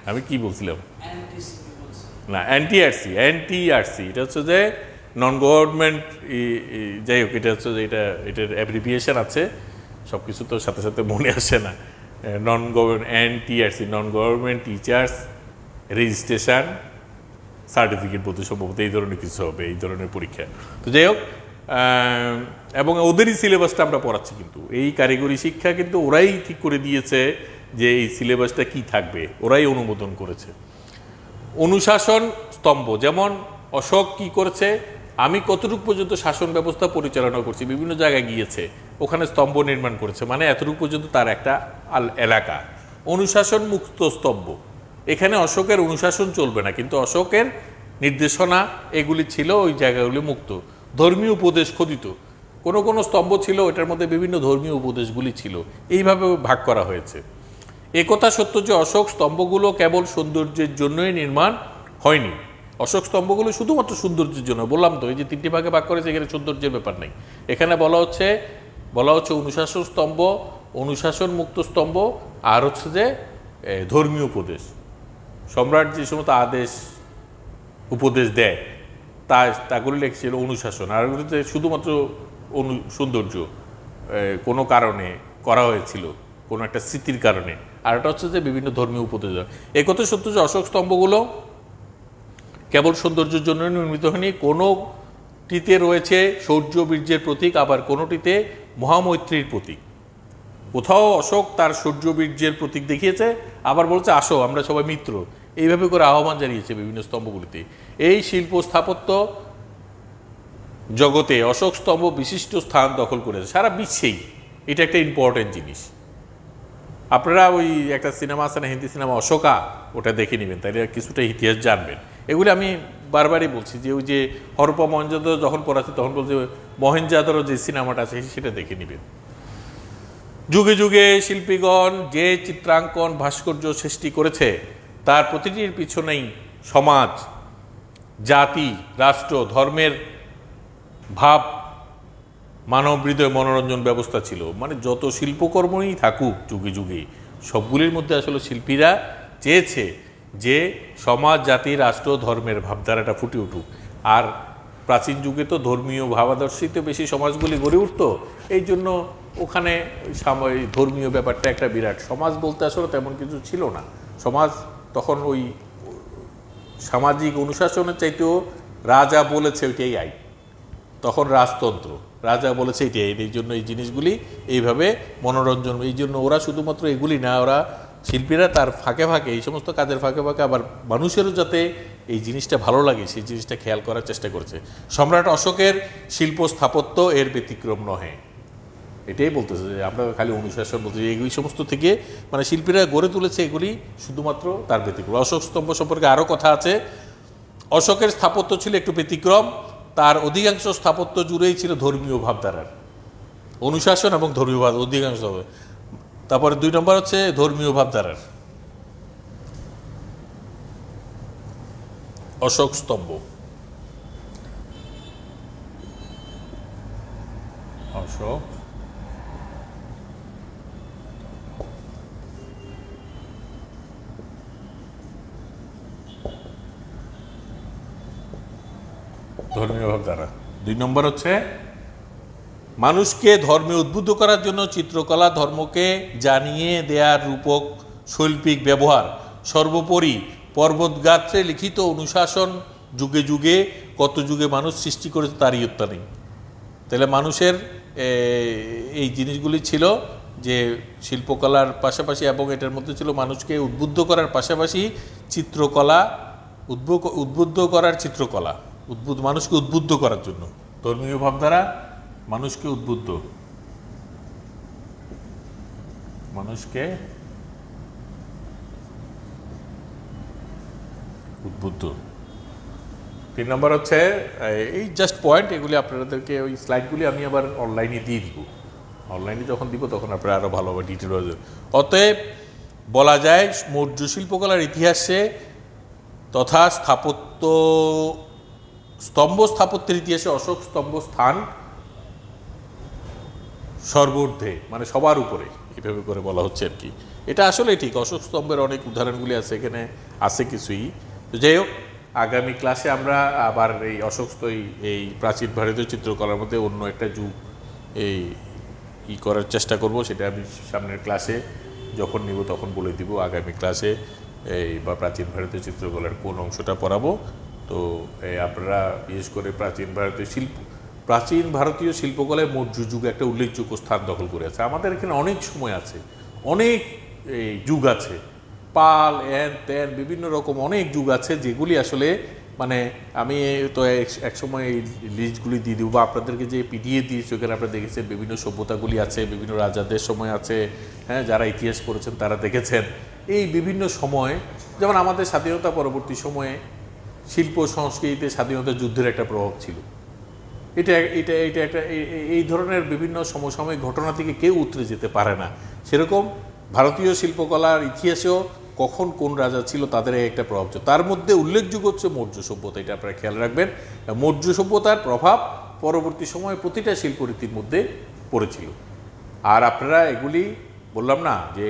আমি কি বলছিলাম না, এনটিআরসি, এটা হচ্ছে যে নন গভর্নমেন্ট, যাই হোক, এটা হচ্ছে যে এটার অ্যাব্রিভিয়েশন আছে, সব কিছু তো সাথে সাথে মনে আসে না। NTRC, non government teachers registration certificate বলতে সম্ভবত এই ধরনের কিছু হবে, এই ধরনের পরীক্ষা। তো যাই হোক, এবং ওদেরই সিলেবাসটা আমরা পড়াচ্ছি, কিন্তু এই কারিগরি শিক্ষা কিন্তু ওরাই ঠিক করে দিয়েছে যে এই সিলেবাসটা কি থাকবে, ওরাই অনুমোদন করেছে। অনুশাসন স্তম্ভ, যেমন অশোক কি করেছে, আমি কতটুকু পর্যন্ত শাসন ব্যবস্থা পরিচালনা করছি, বিভিন্ন জায়গায় গিয়েছে, ওখানে স্তম্ভ নির্মাণ করেছে, মানে এতটুকু পর্যন্ত তার একটা এলাকা। অনুশাসন মুক্ত স্তম্ভ, এখানে অশোকের অনুশাসন চলবে না, কিন্তু অশোকের নির্দেশনা এগুলি ছিল, ওই জায়গাগুলি মুক্ত। ধর্মীয় উপদেশ খোদিত, কোনো স্তম্ভ ছিল, এটার মধ্যে বিভিন্ন ধর্মীয় উপদেশগুলি ছিল, এইভাবে ভাগ করা হয়েছে। একথা সত্য যে অশোক স্তম্ভগুলো কেবল সৌন্দর্যের জন্যই নির্মাণ হয়নি। অশোক স্তম্ভগুলো শুধুমাত্র সৌন্দর্যের জন্য, বললাম তো এই যে 3টি ভাগে ভাগ করেছে, এখানে সৌন্দর্যের ব্যাপার নেই। এখানে বলা হচ্ছে অনুশাসন স্তম্ভ, অনুশাসন মুক্ত স্তম্ভ, আর হচ্ছে যে ধর্মীয় উপদেশ, সম্রাট যে সমস্ত আদেশ উপদেশ দেয় তাগুলি লেখছিল অনুশাসন, আর হচ্ছে শুধুমাত্র সৌন্দর্য, কোনো কারণে করা হয়েছিল, কোনো একটা স্মৃতির কারণে, আর এটা হচ্ছে যে বিভিন্ন ধর্মীয় উপদেশ। একথা সত্য যে অশোক স্তম্ভগুলো কেবল সৌন্দর্যের জন্য নির্মিত হয়নি, কোনোটিতে রয়েছে শৌর্য বীর্যের প্রতীক, আবার কোনোটিতে মহামৈত্রীর প্রতীক। কোথাও অশোক তার শৌর্য বীর্যের প্রতীক দেখিয়েছে, আবার বলছে আসো আমরা সবাই মিত্র, এইভাবে করে আহ্বান জানিয়েছে বিভিন্ন স্তম্ভগুলিতে। এই শিল্প স্থাপত্য জগতে অশোক স্তম্ভ বিশিষ্ট স্থান দখল করেছে সারা বিশ্বেই। এটা একটা ইম্পর্টেন্ট জিনিস। আপনারা ওই একটা সিনেমা আছে না, হিন্দি সিনেমা অশোকা, ওটা দেখে নেবেন, তাহলে কিছুটা ইতিহাস জানবেন। এগুলি আমি বারবারই বলছি যে ওই যে হরপ্পা মহেঞ্জোদারো যখন পড়াচ্ছি তখন বলছে মহেঞ্জোদারো যে সিনেমাটা আছে সেটা দেখে নেবেন। যুগে যুগে শিল্পীগণ যে চিত্রাঙ্কন ভাস্কর্য সৃষ্টি করেছে তার প্রতিটির পিছনেই সমাজ, জাতি, রাষ্ট্র, ধর্মের ভাব, মানব হৃদয়, মনোরঞ্জন ব্যবস্থা ছিল। মানে যত শিল্পকর্মই থাকুক যুগে যুগে, সবগুলির মধ্যে আসলে শিল্পীরা চেয়েছে যে সমাজ, জাতি, রাষ্ট্র, ধর্মের ভাবধারাটা ফুটে উঠুক। আর প্রাচীন যুগে তো ধর্মীয় ভাবাদর্শিত বেশি সমাজগুলি গড়ে উঠত, এই জন্য ওখানে ধর্মীয় ব্যাপারটা একটা বিরাট। সমাজ বলতে আসলে তেমন কিছু ছিল না। সমাজ তখন ওই সামাজিক অনুশাসনের চাইতেও রাজা বলেছে ওইটাই আইন, তখন রাজতন্ত্র, রাজা বলেছে এটাই আইন। এই জন্য এই জিনিসগুলি এইভাবে মনোরঞ্জন, এই জন্য ওরা শুধুমাত্র এগুলি না, ওরা শিল্পীরা তার ফাঁকে ফাঁকে, এই সমস্ত কাজের ফাঁকে ফাঁকে আবার মানুষেরও যাতে এই জিনিসটা ভালো লাগে সেই জিনিসটা খেয়াল করার চেষ্টা করছে। সম্রাট অশোকের শিল্প স্থাপত্য এর ব্যতিক্রম নহে, এটাই বলতেছে যে আমরা খালি অনুশাসন বলতে, এই সমস্ত থেকে মানে শিল্পীরা গড়ে তুলেছে এগুলি শুধুমাত্র তার ব্যতিক্রম। অশোক স্তম্ভ সম্পর্কে আরও কথা আছে। অশোকের স্থাপত্য ছিল একটু ব্যতিক্রম, তার অধিকাংশ স্থাপত্য জুড়েই ছিল ধর্মীয় ভাবধারার অনুশাসন এবং ধর্মীয় ভাব অধিকাংশ। তারপরে 2 নম্বর হচ্ছে ধর্মীয় ভাবধারার অশোক স্তম্ভ। অশোক ধর্মীয় ভাবধারা। 2 নম্বর হচ্ছে মানুষকে ধর্মে উদ্বুদ্ধ করার জন্য চিত্রকলা, ধর্মকে জানিয়ে দেয়ার রূপক শৈল্পিক ব্যবহার, সর্বোপরি পর্বতগাত্রে লিখিত অনুশাসন, যুগে যুগে কত যুগে মানুষ সৃষ্টি করেছে তার ইয়ত্তা নেই। তাহলে মানুষের এই জিনিসগুলি ছিল যে শিল্পকলার পাশাপাশি, এবং এটার মধ্যে ছিল মানুষকে উদ্বুদ্ধ করার পাশাপাশি চিত্রকলা, উদ্বুদ্ধ করার চিত্রকলা, মানুষকে উদ্বুদ্ধ করার জন্য ধর্মীয় ভাবধারা, মানুষকে উদ্বুদ্ধ, মানুষকে উদ্বুদ্ধ। 3 নম্বর হচ্ছে এই জাস্ট পয়েন্ট, এগুলি আপনাদেরকে ওই স্লাইডগুলি আমি আবার অনলাইনে দিয়ে দিব, অনলাইনে যখন দিব তখন আপনারা আরও ভালোভাবে ডিটেল হয়ে যাবে। অতএব বলা যায় মৌর্য শিল্পকলার ইতিহাসে তথা স্তম্ভ স্থাপত্যের ইতিহাসে অশোক স্তম্ভ স্থান সর্বর্ধে, মানে সবার উপরে, এভাবে করে বলা হচ্ছে আর কি। এটা আসলে ঠিক, অশোক স্তম্ভের অনেক উদাহরণগুলি আছে, এখানে আছে কিছুই। তো যাই হোক, আগামী ক্লাসে আমরা আবার এই এই প্রাচীন ভারতীয় চিত্রকলার মধ্যে অন্য একটা যুগ ই করার চেষ্টা করব, সেটা আমি সামনের ক্লাসে যখন নিব তখন বলে দিব। আগামী ক্লাসে বা প্রাচীন ভারতীয় চিত্রকলার কোন অংশটা পড়াবো। তো আপনারা বিশেষ করে প্রাচীন ভারতীয় শিল্পকলায় মৌর্য যুগ একটা উল্লেখযোগ্য স্থান দখল করে আছে। আমাদের এখানে অনেক সময় আছে, অনেক যুগ আছে, পাল, এন তেন বিভিন্ন রকম অনেক যুগ আছে, যেগুলি আসলে মানে আমি তো এক সময় এই লিস্টগুলি দিয়ে দিব, বা আপনাদেরকে যে পিডিএফ দিয়েছি ওখানে আপনারা দেখেছেন বিভিন্ন সভ্যতাগুলি আছে, বিভিন্ন রাজাদের সময় আছে, হ্যাঁ, যারা ইতিহাস পড়েছেন তারা দেখেছেন এই বিভিন্ন সময়। যেমন আমাদের স্বাধীনতা পরবর্তী সময়ে শিল্প সংস্কৃতিতে স্বাধীনতা যুদ্ধের একটা প্রভাব ছিল। এটা এটা এটা একটা এই ধরনের বিভিন্ন সমসাময়িক ঘটনা থেকে কেউ উতরে যেতে পারে না। সেরকম ভারতীয় শিল্পকলার ইতিহাসেও কখন কোন রাজা ছিল তাদের একটা প্রভাব ছিল। তার মধ্যে উল্লেখযোগ্য হচ্ছে মৌর্য সভ্যতা, এটা আপনারা খেয়াল রাখবেন। মৌর্য সভ্যতার প্রভাব পরবর্তী সময়ে প্রতিটা শিল্পরীতির মধ্যে পড়েছিল। আর আপনারা এগুলি বললাম না যে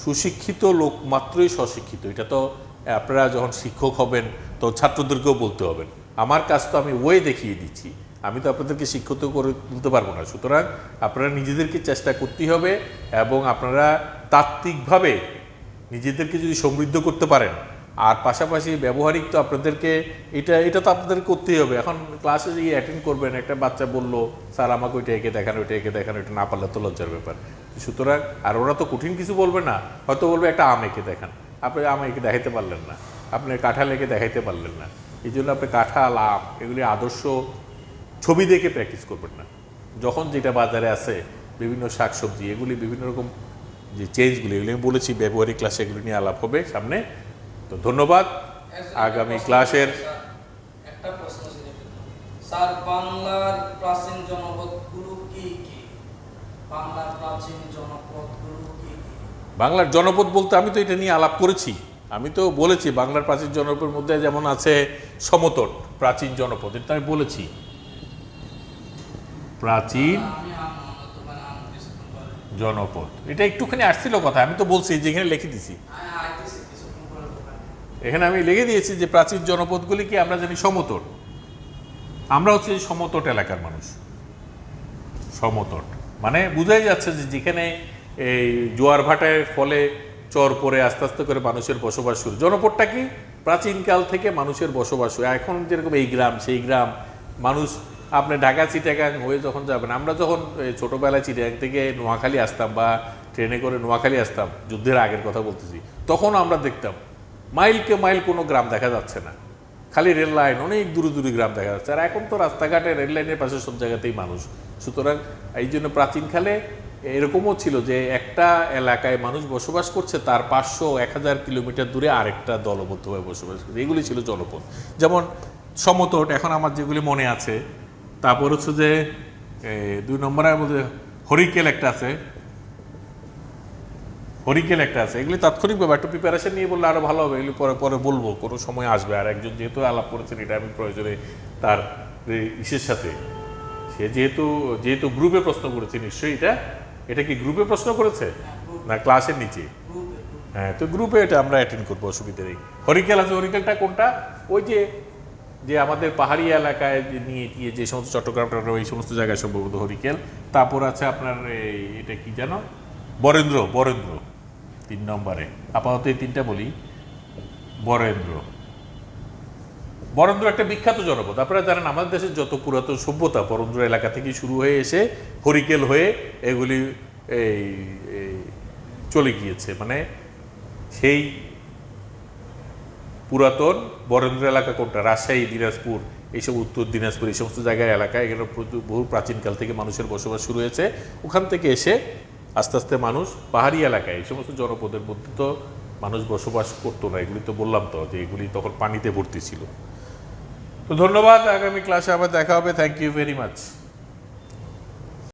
সুশিক্ষিত লোক মাত্রই স্বশিক্ষিত, এটা তো আপনারা যখন শিক্ষক হবেন তো ছাত্রদেরকেও বলতে হবেন। আমার কাজ তো আমি ওয়ে দেখিয়ে দিচ্ছি, আমি তো আপনাদেরকে শিক্ষিত করে তুলতে পারবো না। সুতরাং আপনারা নিজেদেরকে চেষ্টা করতেই হবে, এবং আপনারা তাত্ত্বিকভাবে নিজেদেরকে যদি সমৃদ্ধ করতে পারেন, আর পাশাপাশি ব্যবহারিক তো আপনাদেরকে এটা তো আপনাদের করতেই হবে। এখন ক্লাসে গিয়ে অ্যাটেন্ড করবেন, একটা বাচ্চা বললো স্যার আমাকে ওইটা এঁকে দেখান, ওইটা এঁকে দেখান, ওইটা না পারলে তো লজ্জার ব্যাপার। সুতরাং আর ওরা তো কঠিন কিছু বলবে না, হয়তো বলবে একটা আম এঁকে দেখান, আপনি আম এঁকে দেখাইতে পারলেন না, আপনি কাঁঠাল এঁকে দেখাইতে পারলেন না, এই জন্য আপনি কাঁঠাল, আম এগুলি আদর্শ ছবি দেখে প্র্যাকটিস করবেন না। যখন যেটা বাজারে আছে বিভিন্ন শাকসবজি এগুলি বিভিন্ন রকম যে চেঞ্জগুলি এগুলি আমি বলেছি ব্যবহারিক ক্লাসে এগুলি নিয়ে আলাপ হবে সামনে। তো ধন্যবাদ। আগামী ক্লাসের একটা প্রশ্ন ছিল স্যার, বাংলার প্রাচীন জনপদগুলো কি কি? বাংলার প্রাচীন জনপদগুলো কি কি? বাংলার জনপদ বলতে আমি তো এটা নিয়ে আলাপ করেছি। আমি তো বলেছি বাংলার প্রাচীন জনপদের মধ্যে যেমন আছে সমতট প্রাচীন জনপদ, এটা আমি বলেছি প্রাচীন জনপদ। এটা একটুখানি আসছিল কথা, আমি তো বলছি যেখানে লিখে দিছি, এখানে আমি লিখে দিয়েছি যে প্রাচীন জনপদগুলি কি আমরা জানি সমতট। আমরা হচ্ছে সমতট এলাকার মানুষ। সমতট মানে বোঝাই যাচ্ছে যে যেখানে এই জোয়ার ভাটার ফলে চর পরে আস্তে আস্তে করে মানুষের বসবাস শুরু। জনপদটা কি প্রাচীনকাল থেকে মানুষের বসবাস শুরু। এখন যেরকম এই গ্রাম সেই গ্রাম মানুষ, আপনি ঢাকা চিটাগাং হয়ে যখন যাবেন, আমরা যখন ছোটোবেলায় চিটাগাং থেকে নোয়াখালী আসতাম বা ট্রেনে করে নোয়াখালী আসতাম, যুদ্ধের আগের কথা বলতেছি, তখন আমরা দেখতাম মাইলকে মাইল কোনো গ্রাম দেখা যাচ্ছে না, খালি রেল লাইন, অনেক দূরে দূরে গ্রাম দেখা যাচ্ছে। আর এখন তো রাস্তাঘাটে রেল লাইনের পাশে সব জায়গাতেই মানুষ। সুতরাং এই জন্য প্রাচীনকালে এরকমও ছিল যে একটা এলাকায় মানুষ বসবাস করছে, তার 500-1000 কিলোমিটার দূরে আরেকটা দলবদ্ধভাবে বসবাস করছে। এগুলি ছিল জনপদ। যেমন সমতট এখন আমার যেগুলি মনে আছে। তারপর হচ্ছে যে 2 নম্বরের মধ্যে হরিকেল একটা আছে, হরিকেল একটা আছে। এগুলি তাৎক্ষণিকভাবে একটু প্রিপারেশন নিয়ে বললে আরও ভালো হবে। এগুলি পরে পরে বলবো, কোনো সময় আসবে। আর একজন যেহেতু আলাপ করেছেন এটা আমি প্রয়োজনে তার ইসের সাথে, সে যেহেতু গ্রুপে প্রশ্ন করেছে, নিশ্চয়ই এটা কি গ্রুপে প্রশ্ন করেছে না ক্লাসের নিচে? হ্যাঁ, তো গ্রুপে এটা আমরা অ্যাটেন্ড করবো, অসুবিধা নেই। হরিকেল আছে, হরিকেলটা কোনটা? ওই যে আমাদের পাহাড়ি এলাকায় নিয়ে গিয়ে যে সমস্ত চট্টগ্রাম এই সমস্ত জায়গায় সম্ভবত হরিকেল। তারপর আছে আপনার এটা কি জানো, বরেন্দ্র। 3 নম্বরে আপাতত এই 3টা বলি। বরেন্দ্র একটা বিখ্যাত জনপদ। আপনারা জানেন আমাদের দেশের যত পুরাতন সভ্যতা বরেন্দ্র এলাকা থেকে শুরু হয়ে এসে হরিকেল হয়ে এগুলি চলে গিয়েছে। মানে সেই পুরাতন বরেন্দ্র এলাকা কোনটা? রাজশাহী, দিনাজপুর, এইসব উত্তর দিনাজপুর, এই সমস্ত জায়গায় এলাকায় এখানে বহু প্রাচীনকাল থেকে মানুষের বসবাস শুরু হয়েছে। ওখান থেকে এসে আস্তে আস্তে মানুষ পাহাড়ি এলাকায় এই সমস্ত জনপদের মধ্যে তো মানুষ বসবাস করতো না। এগুলি তো বললাম তো যে এগুলি তখন পানিতে ভর্তি ছিল। তো ধন্যবাদ। আগামী ক্লাসে আবার দেখা হবে। Thank you very much.